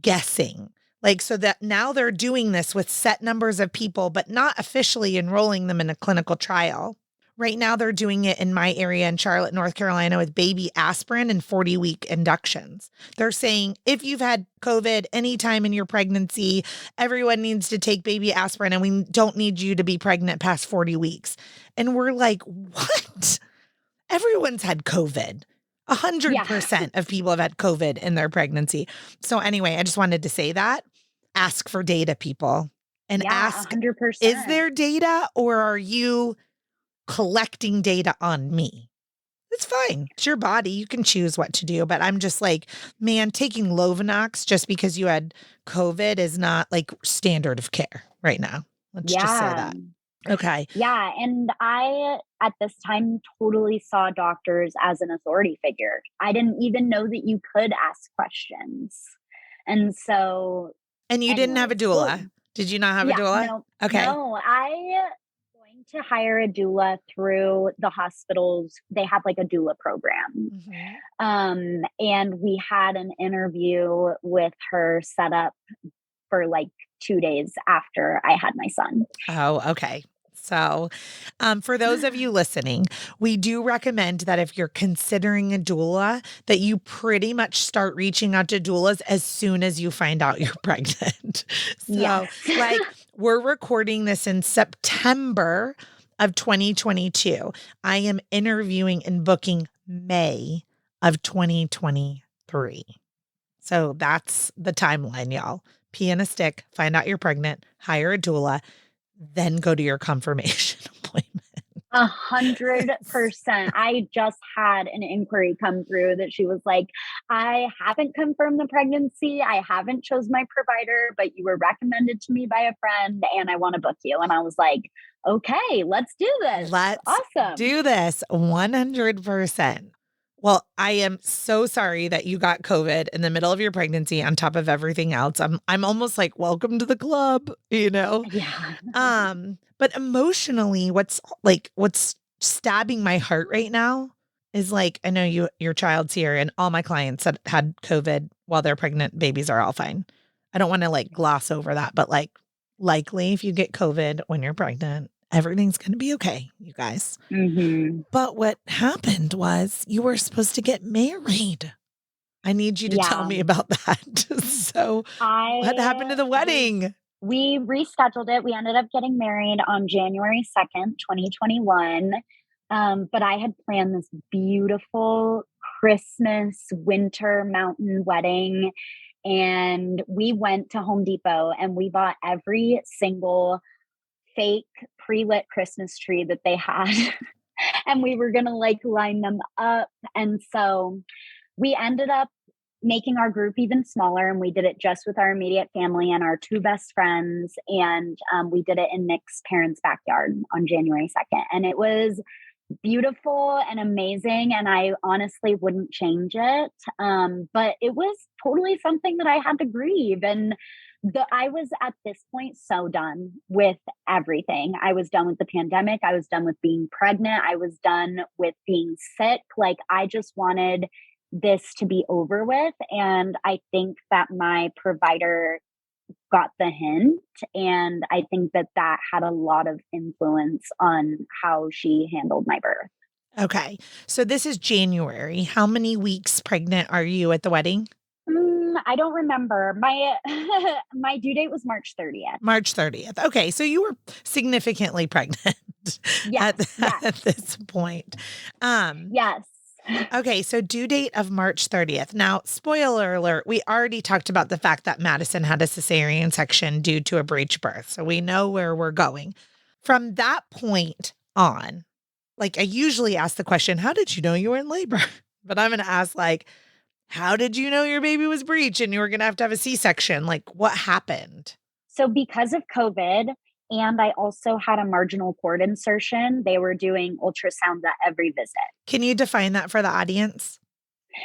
guessing. Like, so that now they're doing this with set numbers of people, but not officially enrolling them in a clinical trial. Right now, they're doing it in my area in Charlotte, North Carolina, with baby aspirin and 40-week inductions. They're saying if you've had COVID anytime in your pregnancy, everyone needs to take baby aspirin and we don't need you to be pregnant past 40 weeks. And we're like, what? Everyone's had COVID. Yeah. 100% of people have had COVID in their pregnancy. So anyway, I just wanted to say that. Ask for data, people, and Yeah, ask, is 100%. there data or are you collecting data on me? It's fine. It's your body. You can choose what to do. But I'm just like, man, taking Lovenox just because you had COVID is not like standard of care right now. Let's just say Yeah. that. Okay. Yeah. And I, at this time, totally saw doctors as an authority figure. I didn't even know that you could ask questions. And so, And you didn't have a anyways, well, doula. Did you not have a yeah, doula? no, Okay. no, I going to hire a doula through the hospitals. They have like a doula program. Mhm. And we had an interview with her set up for like 2 days after I had my son. Oh, okay. So, for those of you listening, we do recommend that if you're considering a doula, that you pretty much start reaching out to doulas as soon as you find out you're pregnant. So, Yes. like, we're recording this in September of 2022. I am interviewing and booking May of 2023. So that's the timeline, y'all. Pee in a stick, find out you're pregnant, hire a doula, then go to your confirmation appointment. 100%. I just had an inquiry come through that she was like, I haven't confirmed the pregnancy. I haven't chose my provider, but you were recommended to me by a friend and I want to book you. And I was like, okay, let's do this. Let's Awesome. do this 100%. Well, I am so sorry that you got COVID in the middle of your pregnancy on top of everything else. I'm almost like, welcome to the club, you know? Yeah. But emotionally, what's stabbing my heart right now is like, I know your child's here and all my clients that had COVID while they're pregnant, babies are all fine. I don't want to like gloss over that, but like likely if you get COVID when you're pregnant, everything's going to be okay, you guys. Hmm. But what happened was you were supposed to get married. I need you to tell Yeah. me about that. So, what happened I to the was wedding? we rescheduled it. We ended up getting married on January 2nd, 2021. But I had planned this beautiful Christmas winter mountain wedding. And we went to Home Depot and we bought every single fake pre-lit Christmas tree that they had. And we were going to like line them up. And so we ended up making our group even smaller, and we did it just with our immediate family and our two best friends. And we did it in Nick's parents' backyard on January 2nd. And it was beautiful and amazing. And I honestly wouldn't change it. But it was totally something that I had to grieve. And I was at this point so done with everything. I was done with the pandemic. I was done with being pregnant. I was done with being sick. Like, I just wanted this to be over with. And I think that my provider got the hint. And I think that that had a lot of influence on how she handled my birth. Okay. So this is January. How many weeks pregnant are you at the wedding? I don't remember. My my due date was March 30th. March 30th. Okay, so you were significantly pregnant Yes, yes, at this point. Um, yes. okay, so due date of March 30th. Now, spoiler alert, we already talked about the fact that Madison had a cesarean section due to a breech birth. So we know where we're going. From that point on, like I usually ask the question, how did you know you were in labor? But I'm going to ask like, how did you know your baby was breech and you were going to have a C-section? Like what happened? So because of COVID, and I also had a marginal cord insertion, they were doing ultrasounds at every visit. Can you define that for the audience?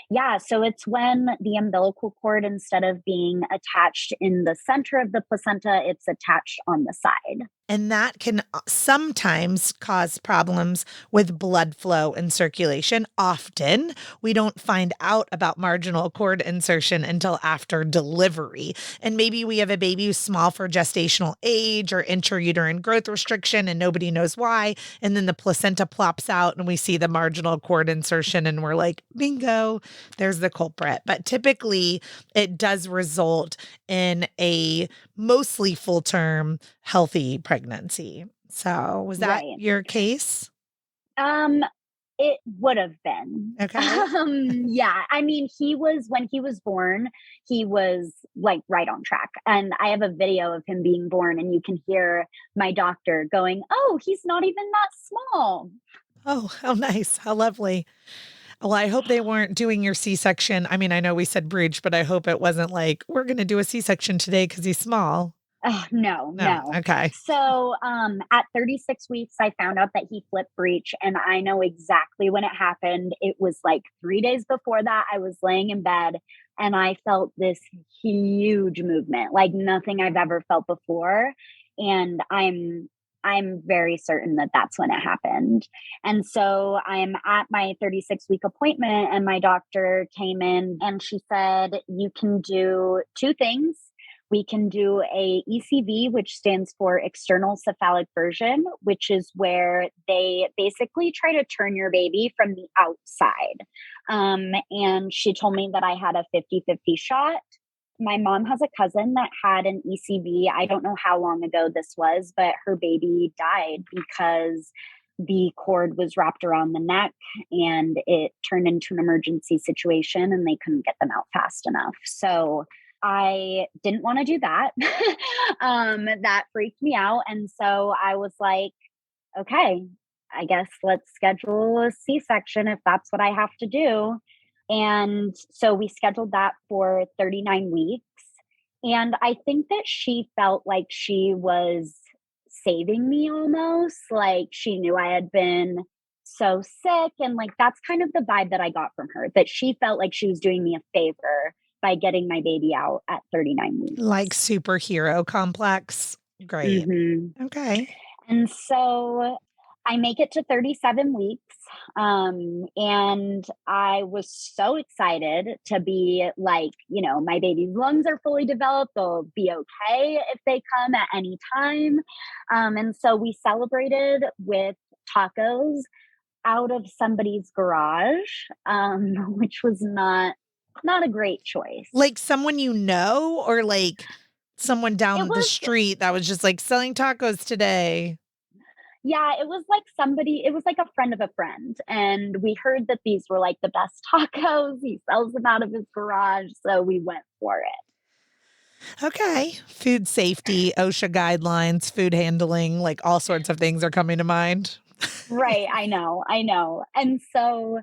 Yeah, so it's when the umbilical cord, instead of being attached in the center of the placenta, it's attached on the side. And that can sometimes cause problems with blood flow and circulation. Often, we don't find out about marginal cord insertion until after delivery. And maybe we have a baby who's small for gestational age or intrauterine growth restriction, and nobody knows why. And then the placenta plops out, and we see the marginal cord insertion, and we're like, bingo, there's the culprit. But typically, it does result in a mostly full term healthy pregnancy. So was that Right. your case? Um, it would have been. Okay. Yeah. I mean, when he was born, he was like right on track. And I have a video of him being born, and you can hear my doctor going, "Oh, he's not even that small." Oh, how nice. How lovely. Well, I hope they weren't doing your C-section. I mean, I know we said breech, but I hope it wasn't like, we're going to do a C-section today because he's small. No, No. no. Okay. So, at 36 weeks, I found out that he flipped breech, and I know exactly when it happened. It was like 3 days before that. I was laying in bed, and I felt this huge movement, like nothing I've ever felt before. And I'm very certain that that's when it happened. And so I'm at my 36-week appointment, and my doctor came in and she said, "You can do two things. We can do a ECV, which stands for external cephalic version, which is where they basically try to turn your baby from the outside." And she told me that I had a 50-50 shot. My mom has a cousin that had an ECV. I don't know how long ago this was, but her baby died because the cord was wrapped around the neck and it turned into an emergency situation and they couldn't get them out fast enough. So I didn't want to do that. That freaked me out. And so I was like, okay, I guess let's schedule a C-section if that's what I have to do. And so we scheduled that for 39 weeks. And I think that she felt like she was saving me almost. Like she knew I had been so sick. And like that's kind of the vibe that I got from her, that she felt like she was doing me a favor by getting my baby out at 39 weeks. Like superhero complex. Great. Mm-hmm. Okay. And so I make it to 37 weeks. And I was so excited to be like, my baby's lungs are fully developed. They'll be okay if they come at any time. And so we celebrated with tacos out of somebody's garage, which was not a great choice. Like someone you know, or like someone down the street that was just like selling tacos today? Yeah, it was like a friend of a friend. And we heard that these were like the best tacos. He sells them out of his garage. So we went for it. Okay. Food safety, OSHA guidelines, food handling, like all sorts of things are coming to mind. Right. I know. And so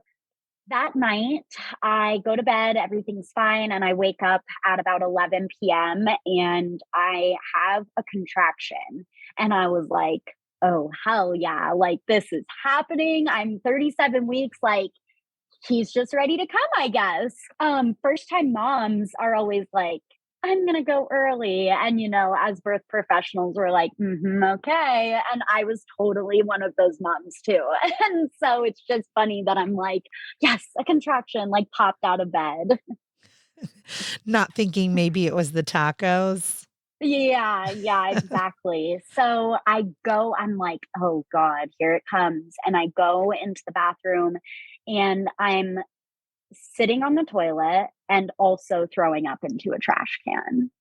that night, I go to bed, everything's fine. And I wake up at about 11 p.m. and I have a contraction. And I was like, oh, hell yeah. Like, this is happening. I'm 37 weeks. Like, he's just ready to come, I guess. First time moms are always like, I'm going to go early. And, as birth professionals, we're like, okay. And I was totally one of those moms too. And so it's just funny that I'm like, yes, a contraction, like popped out of bed. Not thinking maybe it was the tacos. Yeah, exactly. So I'm like, oh God, here it comes. And I go into the bathroom and I'm sitting on the toilet and also throwing up into a trash can,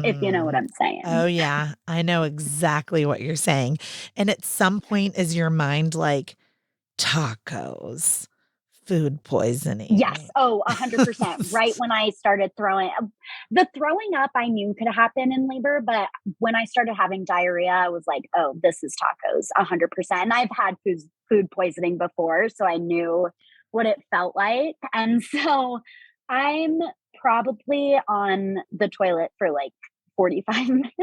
if you know what Mm. I'm saying. Oh, yeah. I know exactly what you're saying. And at some point, is your mind like tacos, food Yes. poisoning? Oh, 100%. Right when I started the throwing up, I knew could happen in labor, but when I started having diarrhea, I was like, oh, this is tacos, 100%. And I've had food poisoning before, so I knew what it felt like. And so I'm probably on the toilet for like 45 minutes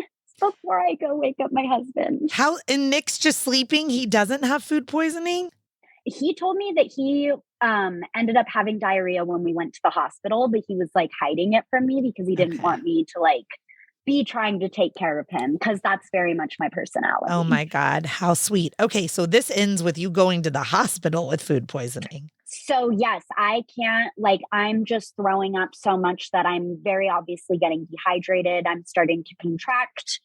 before I go wake up my husband. How, and Nick's just sleeping? He doesn't have food poisoning? He told me that he ended up having diarrhea when we went to the hospital, but he was like hiding it from me because he didn't Okay. want me to like be trying to take care of him, because that's very much my Oh personality. my God, how sweet. Okay, so this ends with you going to the hospital with food poisoning. So yes, I can't, like, I'm just throwing up so much that I'm very obviously getting dehydrated. I'm starting to contract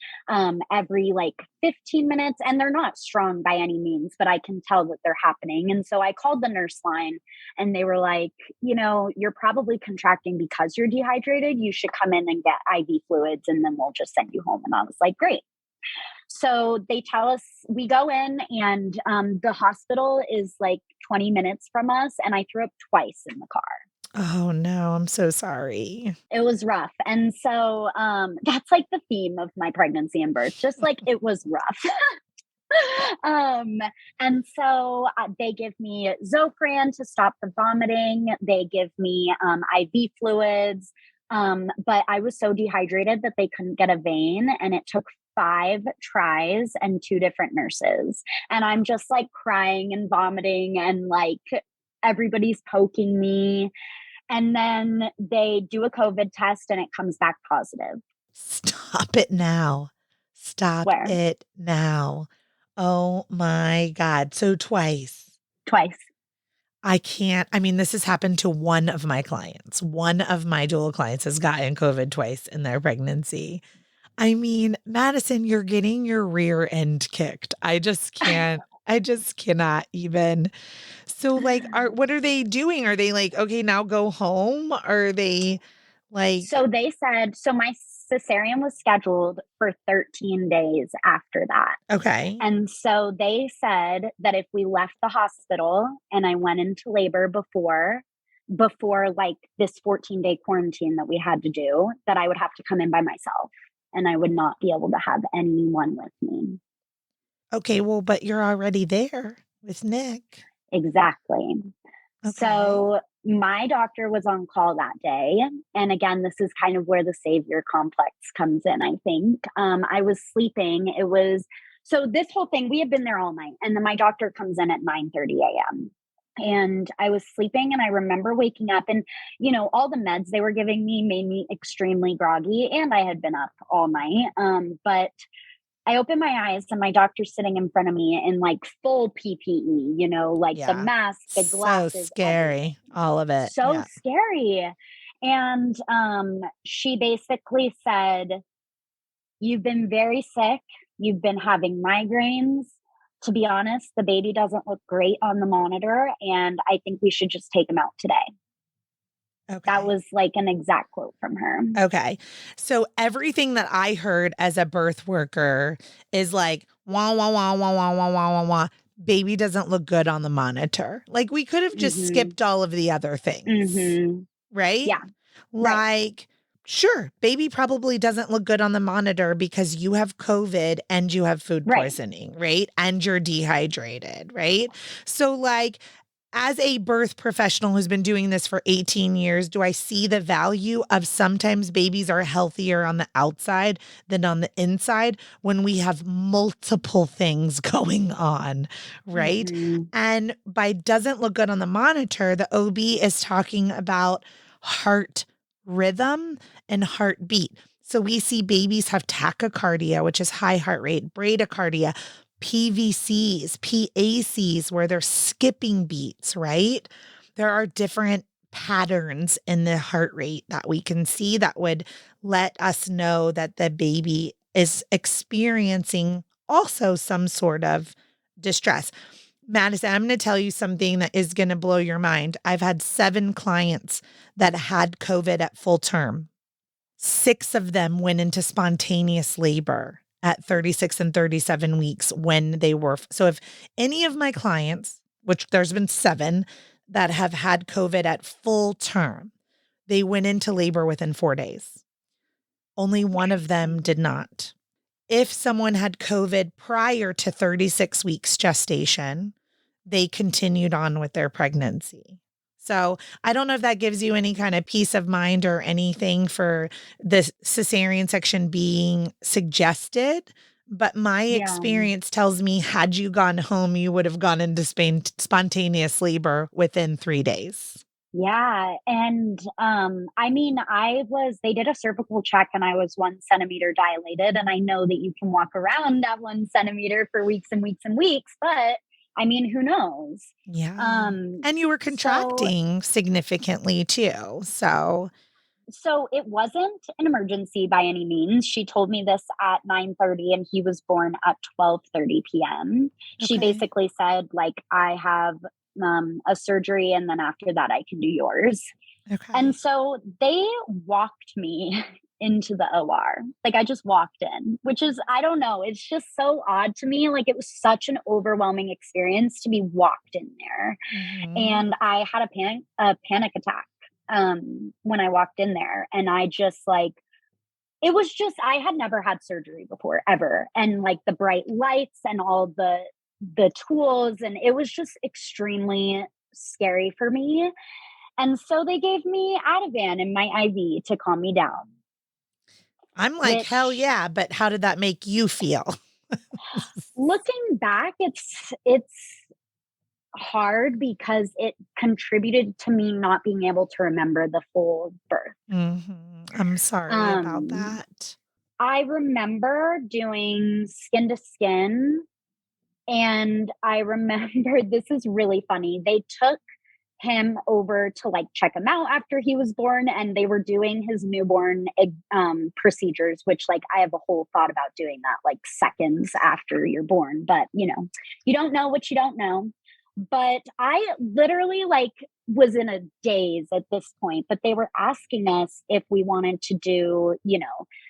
every like 15 minutes, and they're not strong by any means, but I can tell that they're happening. And so I called the nurse line, and they were like, you're probably contracting because you're dehydrated. You should come in and get IV fluids, and then we'll just send you home. And I was like, great. So they tell us, we go in, and the hospital is like 20 minutes from us. And I threw up twice in the car. Oh no, I'm so sorry. It was rough. And so that's like the theme of my pregnancy and birth, just like it was rough. um, and so they give me Zofran to stop the vomiting. They give me IV fluids. But I was so dehydrated that they couldn't get a vein, and it took 5 tries and 2 different nurses. And I'm just like crying and vomiting, and like everybody's poking me. And then they do a COVID test and it comes back positive. Stop it now. Stop Swear. it now. Oh my God. So twice. Twice. I can't. I mean, this has happened to one of my clients. One of my doula clients has gotten COVID twice in their pregnancy. I mean, Madison, you're getting your rear end kicked. I just can't. I just cannot even. So, like, what are they doing? Are they like, okay, now go home? Are they like, So they said, so my cesarean was scheduled for 13 days after that. okay, And so they said that if we left the hospital and I went into labor before like this 14-day quarantine that we had to do, that I would have to come in by myself, and I would not be able to have anyone with me. okay, well, but you're already there with Nick. Exactly. Okay. So my doctor was on call that day. And again, this is kind of where the savior complex comes in, I think. I was sleeping. So this whole thing, we had been there all night. And then my doctor comes in at 9:30 a.m. And I was sleeping, and I remember waking up, and, all the meds they were giving me made me extremely groggy, and I had been up all night. But I open my eyes, and my doctor's sitting in front of me in like full PPE, like the Yeah. mask, the So glasses, everything. scary. All of it. So Yeah. scary. And she basically said, you've been very sick. You've been having migraines. To be honest, the baby doesn't look great on the monitor, and I think we should just take him out today. That Okay. was like an exact quote from her. Okay. So everything that I heard as a birth worker is like, wah, wah, wah, wah, wah, wah, wah, wah, wah. Baby doesn't look good on the monitor. Like we could have just Mm-hmm. skipped all of the other things, Mm-hmm. right? Yeah. Right. Like, sure, baby probably doesn't look good on the monitor because you have COVID and you have food Right. poisoning, right? And you're dehydrated, right? So, like, as a birth professional who's been doing this for 18 years, do I see the value of sometimes babies are healthier on the outside than on the inside when we have multiple things going on, right? Mm-hmm. And by doesn't look good on the monitor, the OB is talking about heart rhythm and heartbeat. So we see babies have tachycardia, which is high heart rate, bradycardia, PVCs, PACs, where they're skipping beats, right? There are different patterns in the heart rate that we can see that would let us know that the baby is experiencing also some sort of distress. Madison, I'm going to tell you something that is going to blow your mind. I've had 7 clients that had COVID at full term. 6 of them went into spontaneous labor at 36 and 37 weeks when they were. So if any of my clients, which there's been 7 that have had COVID at full term, they went into labor within 4 days. Only one of them did not. If someone had COVID prior to 36 weeks gestation, they continued on with their pregnancy. So I don't know if that gives you any kind of peace of mind or anything for the cesarean section being suggested. But my Yeah. experience tells me, had you gone home, you would have gone into spontaneous labor within 3 days. Yeah. And I mean, they did a cervical check and I was 1 centimeter dilated. And I know that you can walk around at 1 centimeter for weeks and weeks and weeks, but I mean, who knows? Yeah. And you were So contracting significantly too. so it wasn't an emergency by any means. She told me this at 9:30 and he was born at 12:30 p.m. She Okay. basically said like I have a surgery and then after that I can do yours. And Okay. so they walked me into the OR. Like I just walked in, which is, I don't know, it's just so odd to me. Like it was such an overwhelming experience to be walked in there. Mhm. And I had a panic attack when I walked in there. And I just like, it was just, I had never had surgery before ever. And like the bright lights and all the tools, and it was just extremely scary for me. And so they gave me Ativan in my IV to calm me down, I'm like, hell which yeah, but how did that make you feel? looking back, it's hard because it contributed to me not being able to remember the full birth. I'm sorry about Um, that. I remember doing skin to skin, and I remember this is really funny. They took him over to like check him out after he was born, and they were doing his newborn procedures, which like I have a whole thought about doing that like seconds after you're born, but you don't know what you don't know. But I literally like was in a daze at this point, but they were asking us if we wanted to do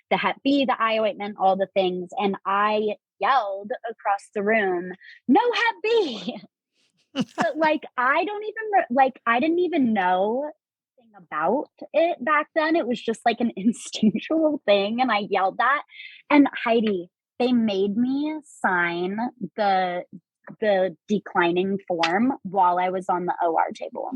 the hep B, the eye ointment, all the things, and I yelled across the room, no hep B. But, like, I don't even like, I didn't even know anything about it back then. It was just, like, an instinctual thing, and I yelled that. And Heidi, they made me sign the declining form while I was on the OR table.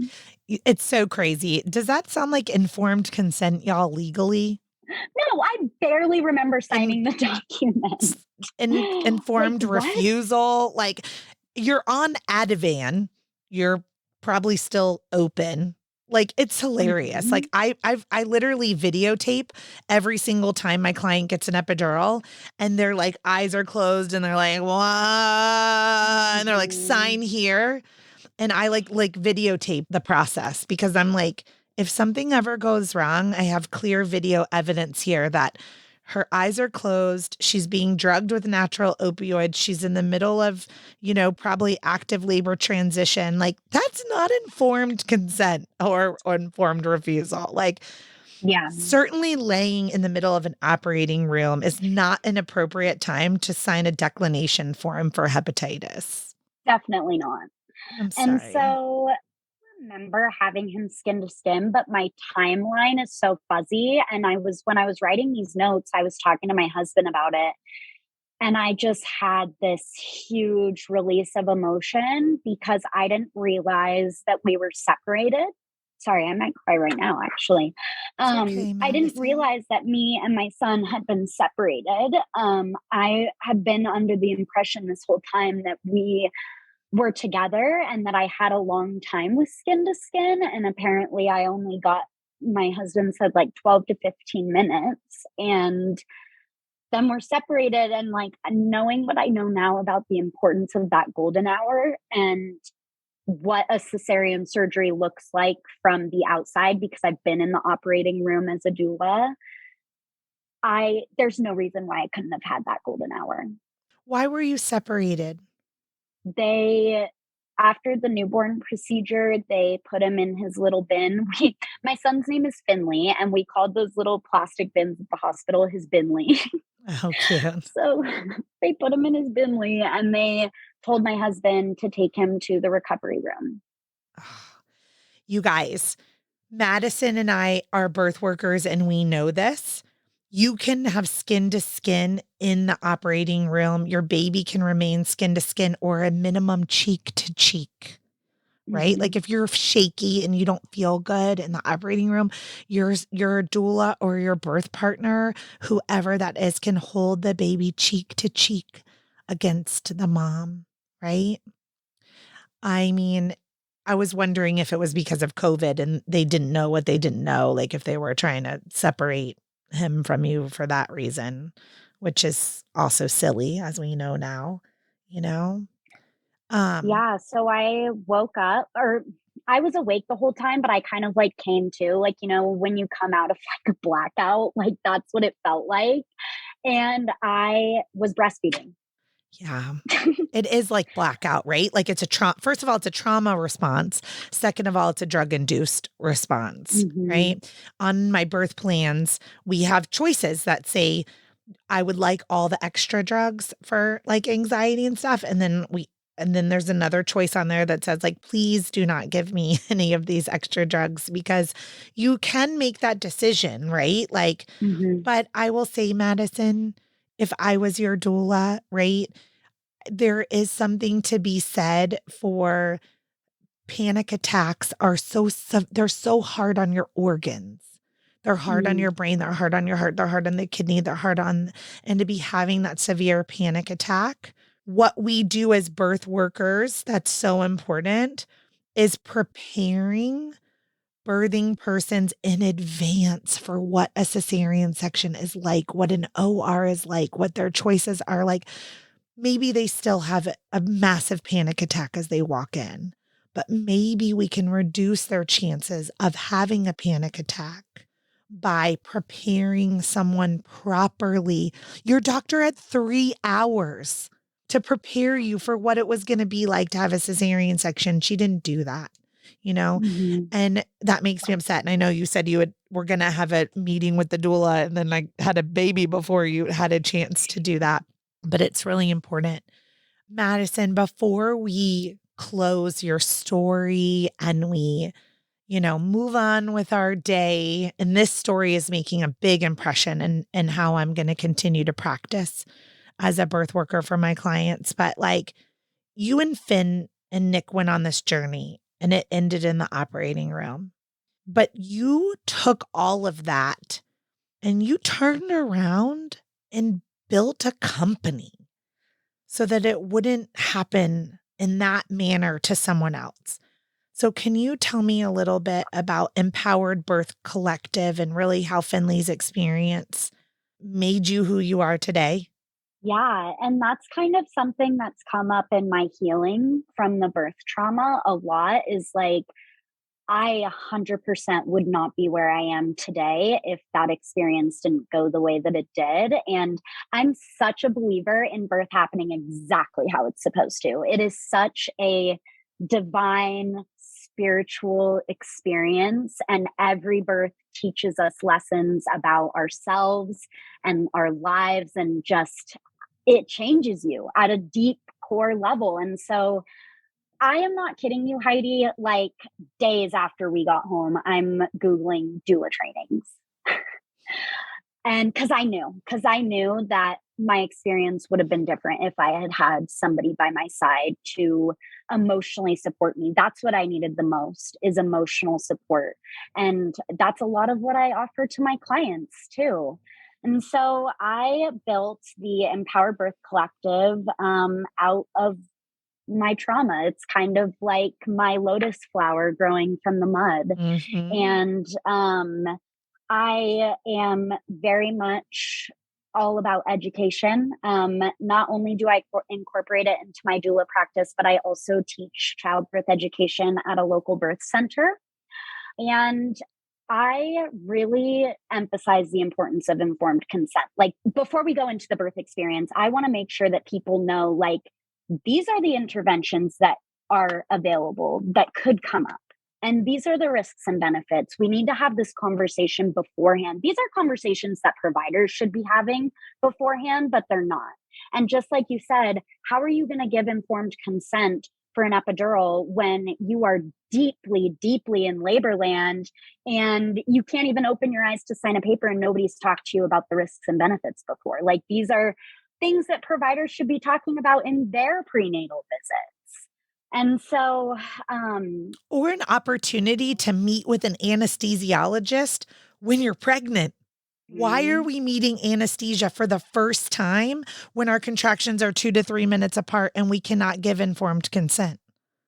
It's so crazy. Does that sound like informed consent, y'all, legally? No, I barely remember And signing the document. Like, informed what? refusal? Like, you're on Ativan, you're probably still open. Like, it's hilarious. Like, Mhm. I literally videotape every single time my client gets an epidural, and their, like, eyes are closed, and they're like, "What?" And they're like, Mhm. "Sign here." And I like videotape the process because I'm like, if something ever goes wrong, I have clear video evidence here that her eyes are closed. She's being drugged with natural opioids. She's in the middle of, probably active labor transition. Like, that's not informed consent or informed refusal. Like, Yeah, certainly laying in the middle of an operating room is not an appropriate time to sign a declination form for hepatitis. definitely not. I'm And sorry. so remember having him skin to skin, but my timeline is so fuzzy. And when I was writing these notes, I was talking to my husband about it. And I just had this huge release of emotion because I didn't realize that we were separated. Sorry, I might cry right now, actually. It's okay, I didn't Madison. realize that me and my son had been separated. I had been under the impression this whole time that we were together and that I had a long time with skin to skin. And apparently, I only got, my husband said, like 12 to 15 minutes. And then we're separated. And like knowing what I know now about the importance of that golden hour and what a cesarean surgery looks like from the outside, because I've been in the operating room as a doula, there's no reason why I couldn't have had that golden hour. Why were you separated? They after the newborn procedure, they put him in his little bin. My son's name is Finley, and we called those little plastic bins at the hospital his Binley. Oh, cute. So they put him in his Binley and they told my husband to take him to the recovery room. You guys, Madison and I are birth workers and we know this. You can have skin to skin in the operating room. Your baby can remain skin to skin or a minimum cheek to cheek, right? Mhm. Like if you're shaky and you don't feel good in the operating room, your doula or your birth partner, whoever that is, can hold the baby cheek to cheek against the mom, right? I mean, I was wondering if it was because of COVID and they didn't know what they didn't know, like if they were trying to separate him from you for that reason, which is also silly as we know now, you know? Um, Yeah, so I woke up, or I was awake the whole time, but I kind of like came to, like, when you come out of like a blackout, like that's what it felt like. And I was breastfeeding. yeah. It is like blackout, right? Like it's a trauma. First of all, it's a trauma response. Second of all, it's a drug induced response, Hmm. right? On my birth plans, we have choices that say I would like all the extra drugs for like anxiety and stuff. And then there's another choice on there that says like, please do not give me any of these extra drugs because you can make that decision, right? Like, Hmm. but I will say, Madison, if I was your doula, right, there is something to be said for panic attacks are they're so hard on your organs. They're hard on your brain, they're hard on your heart, they're hard on the kidney, they're hard on and to be having that severe panic attack. What we do as birth workers, that's so important, is preparing birthing persons in advance for what a cesarean section is like, what an OR is like, what their choices are like. Maybe they still have a massive panic attack as they walk in, but maybe we can reduce their chances of having a panic attack by preparing someone properly. Your doctor had 3 hours to prepare you for what it was going to be like to have a cesarean section. She didn't do that, you know, Hmm. and that makes me upset. And I know you said were going to have a meeting with the doula and then I had a baby before you had a chance to do that, but it's really important. Madison, before we close your story and we, move on with our day, and this story is making a big impression in how I'm going to continue to practice as a birth worker for my clients. But like you and Finn and Nick went on this journey and it ended in the operating room. But you took all of that and you turned around and built a company so that it wouldn't happen in that manner to someone else. So, can you tell me a little bit about Empowered Birth Collective and really how Finley's experience made you who you are today? Yeah, and that's kind of something that's come up in my healing from the birth trauma a lot is like I 100% would not be where I am today if that experience didn't go the way that it did. And I'm such a believer in birth happening exactly how it's supposed to. It is such a divine, spiritual experience, and every birth teaches us lessons about ourselves and our lives, and just it changes you at a deep core level. And so, I am not kidding you, Heidi. Like days after we got home, I'm Googling doula trainings. And because I knew that my experience would have been different if I had had somebody by my side to emotionally support me. That's what I needed the most is emotional support. And that's a lot of what I offer to my clients too. And so I built the Empowered Birth Collective out of my trauma. It's kind of like my lotus flower growing from the mud. Hmm. And I am very much all about education. Not only do I incorporate it into my doula practice, but I also teach childbirth education at a local birth center. And I really emphasize the importance of informed consent. Like before we go into the birth experience, I want to make sure that people know like these are the interventions that are available that could come up. And these are the risks and benefits. We need to have this conversation beforehand. These are conversations that providers should be having beforehand, but they're not. And just like you said, how are you going to give informed consent for an epidural when you are deeply, deeply in labor land and you can't even open your eyes to sign a paper and nobody's talked to you about the risks and benefits before? Like, these are things that providers should be talking about in their prenatal visits. And so, or an opportunity to meet with an anesthesiologist when you're pregnant. Why are we meeting anesthesia for the first time when our contractions are 2 to 3 minutes apart and we cannot give informed consent?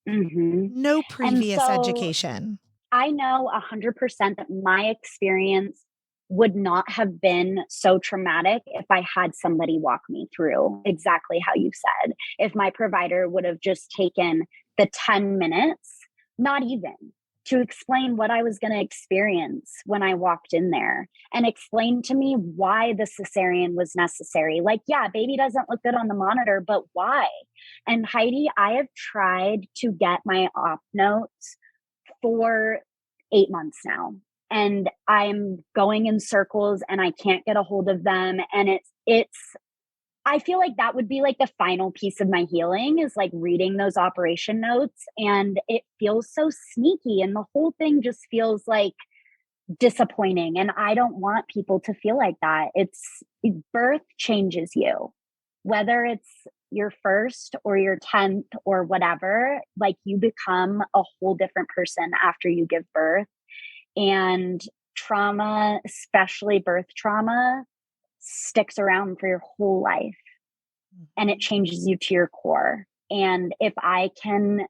No previous education. I know 100% that my experience would not have been so traumatic if I had somebody walk me through exactly how you said. If my provider would have just taken the 10 minutes, not even, to explain what I was going to experience when I walked in there and explain to me why the cesarean was necessary. Like, yeah, baby doesn't look good on the monitor, but why? And Heidi, I have tried to get my op notes for 8 months now, and I'm going in circles and I can't get a hold of them. And I feel like that would be like the final piece of my healing, is like reading those operation notes. And it feels so sneaky. And the whole thing just feels like disappointing. And I don't want people to feel like that. Birth changes you, whether it's your first or your 10th or whatever. Like, you become a whole different person after you give birth. And trauma, especially birth trauma, sticks around for your whole life, and it changes you to your core. And if I can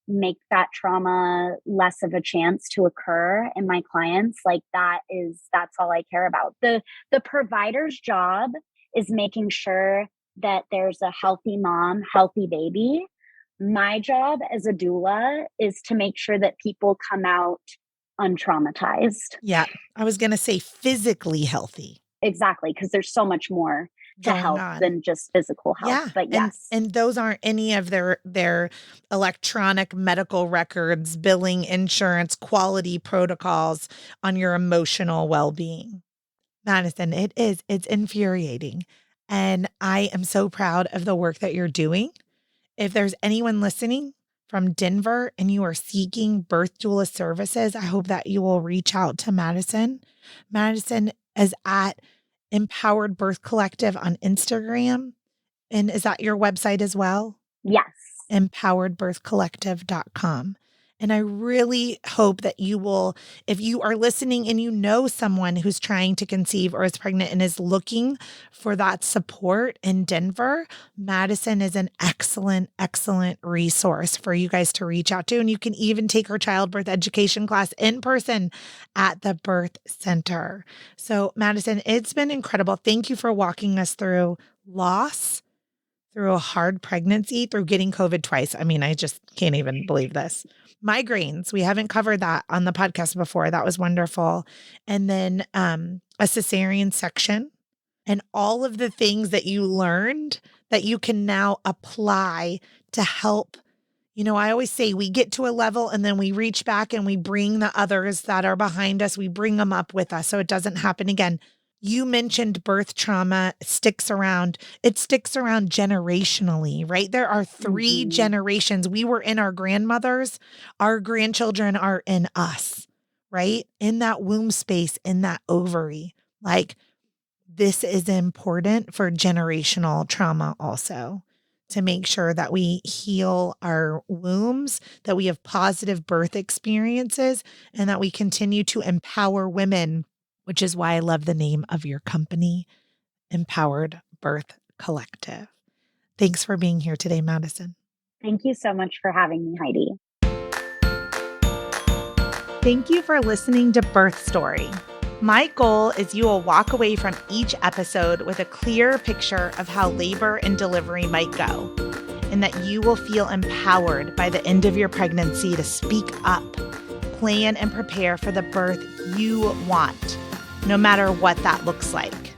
make that trauma less of a chance to occur in my clients, like, that's all I care about. The provider's job is making sure that there's a healthy mom, healthy baby. My job as a doula is to make sure that people come out untraumatized. Yeah, I was going to say physically healthy. Exactly, because there's so much more to health than just physical health. Yeah, but yes. And those aren't any of their electronic medical records, billing, insurance, quality protocols on your emotional well-being. Madison, it's infuriating. And I am so proud of the work that you're doing. If there's anyone listening from Denver and you are seeking birth doula services, I hope that you will reach out to Madison. Madison is at Empowered Birth Collective on Instagram. And is that your website as well? Yes. empoweredbirthcollective.com. And I really hope that you will, if you are listening and you know someone who's trying to conceive or is pregnant and is looking for that support in Denver, Madison is an excellent, excellent resource for you guys to reach out to. And you can even take her childbirth education class in person at the birth center. So Madison, it's been incredible. Thank you for walking us through loss, through a hard pregnancy, through getting COVID twice. I mean, I just can't even believe this. Migraines. We haven't covered that on the podcast before. That was wonderful. And then a cesarean section and all of the things that you learned that you can now apply to help. You know, I always say we get to a level and then we reach back and we bring the others that are behind us. We bring them up with us so it doesn't happen again. You mentioned birth trauma sticks around. It sticks around generationally, right? There are 3 generations. We were in our grandmothers. Our grandchildren are in us, right? In that womb space, in that ovary. Like, this is important for generational trauma also, to make sure that we heal our wombs, that we have positive birth experiences, and that we continue to empower women, which is why I love the name of your company, Empowered Birth Collective. Thanks for being here today, Madison. Thank you so much for having me, Heidi. Thank you for listening to Birth Story. My goal is you will walk away from each episode with a clear picture of how labor and delivery might go, and that you will feel empowered by the end of your pregnancy to speak up, plan and prepare for the birth you want, no matter what that looks like.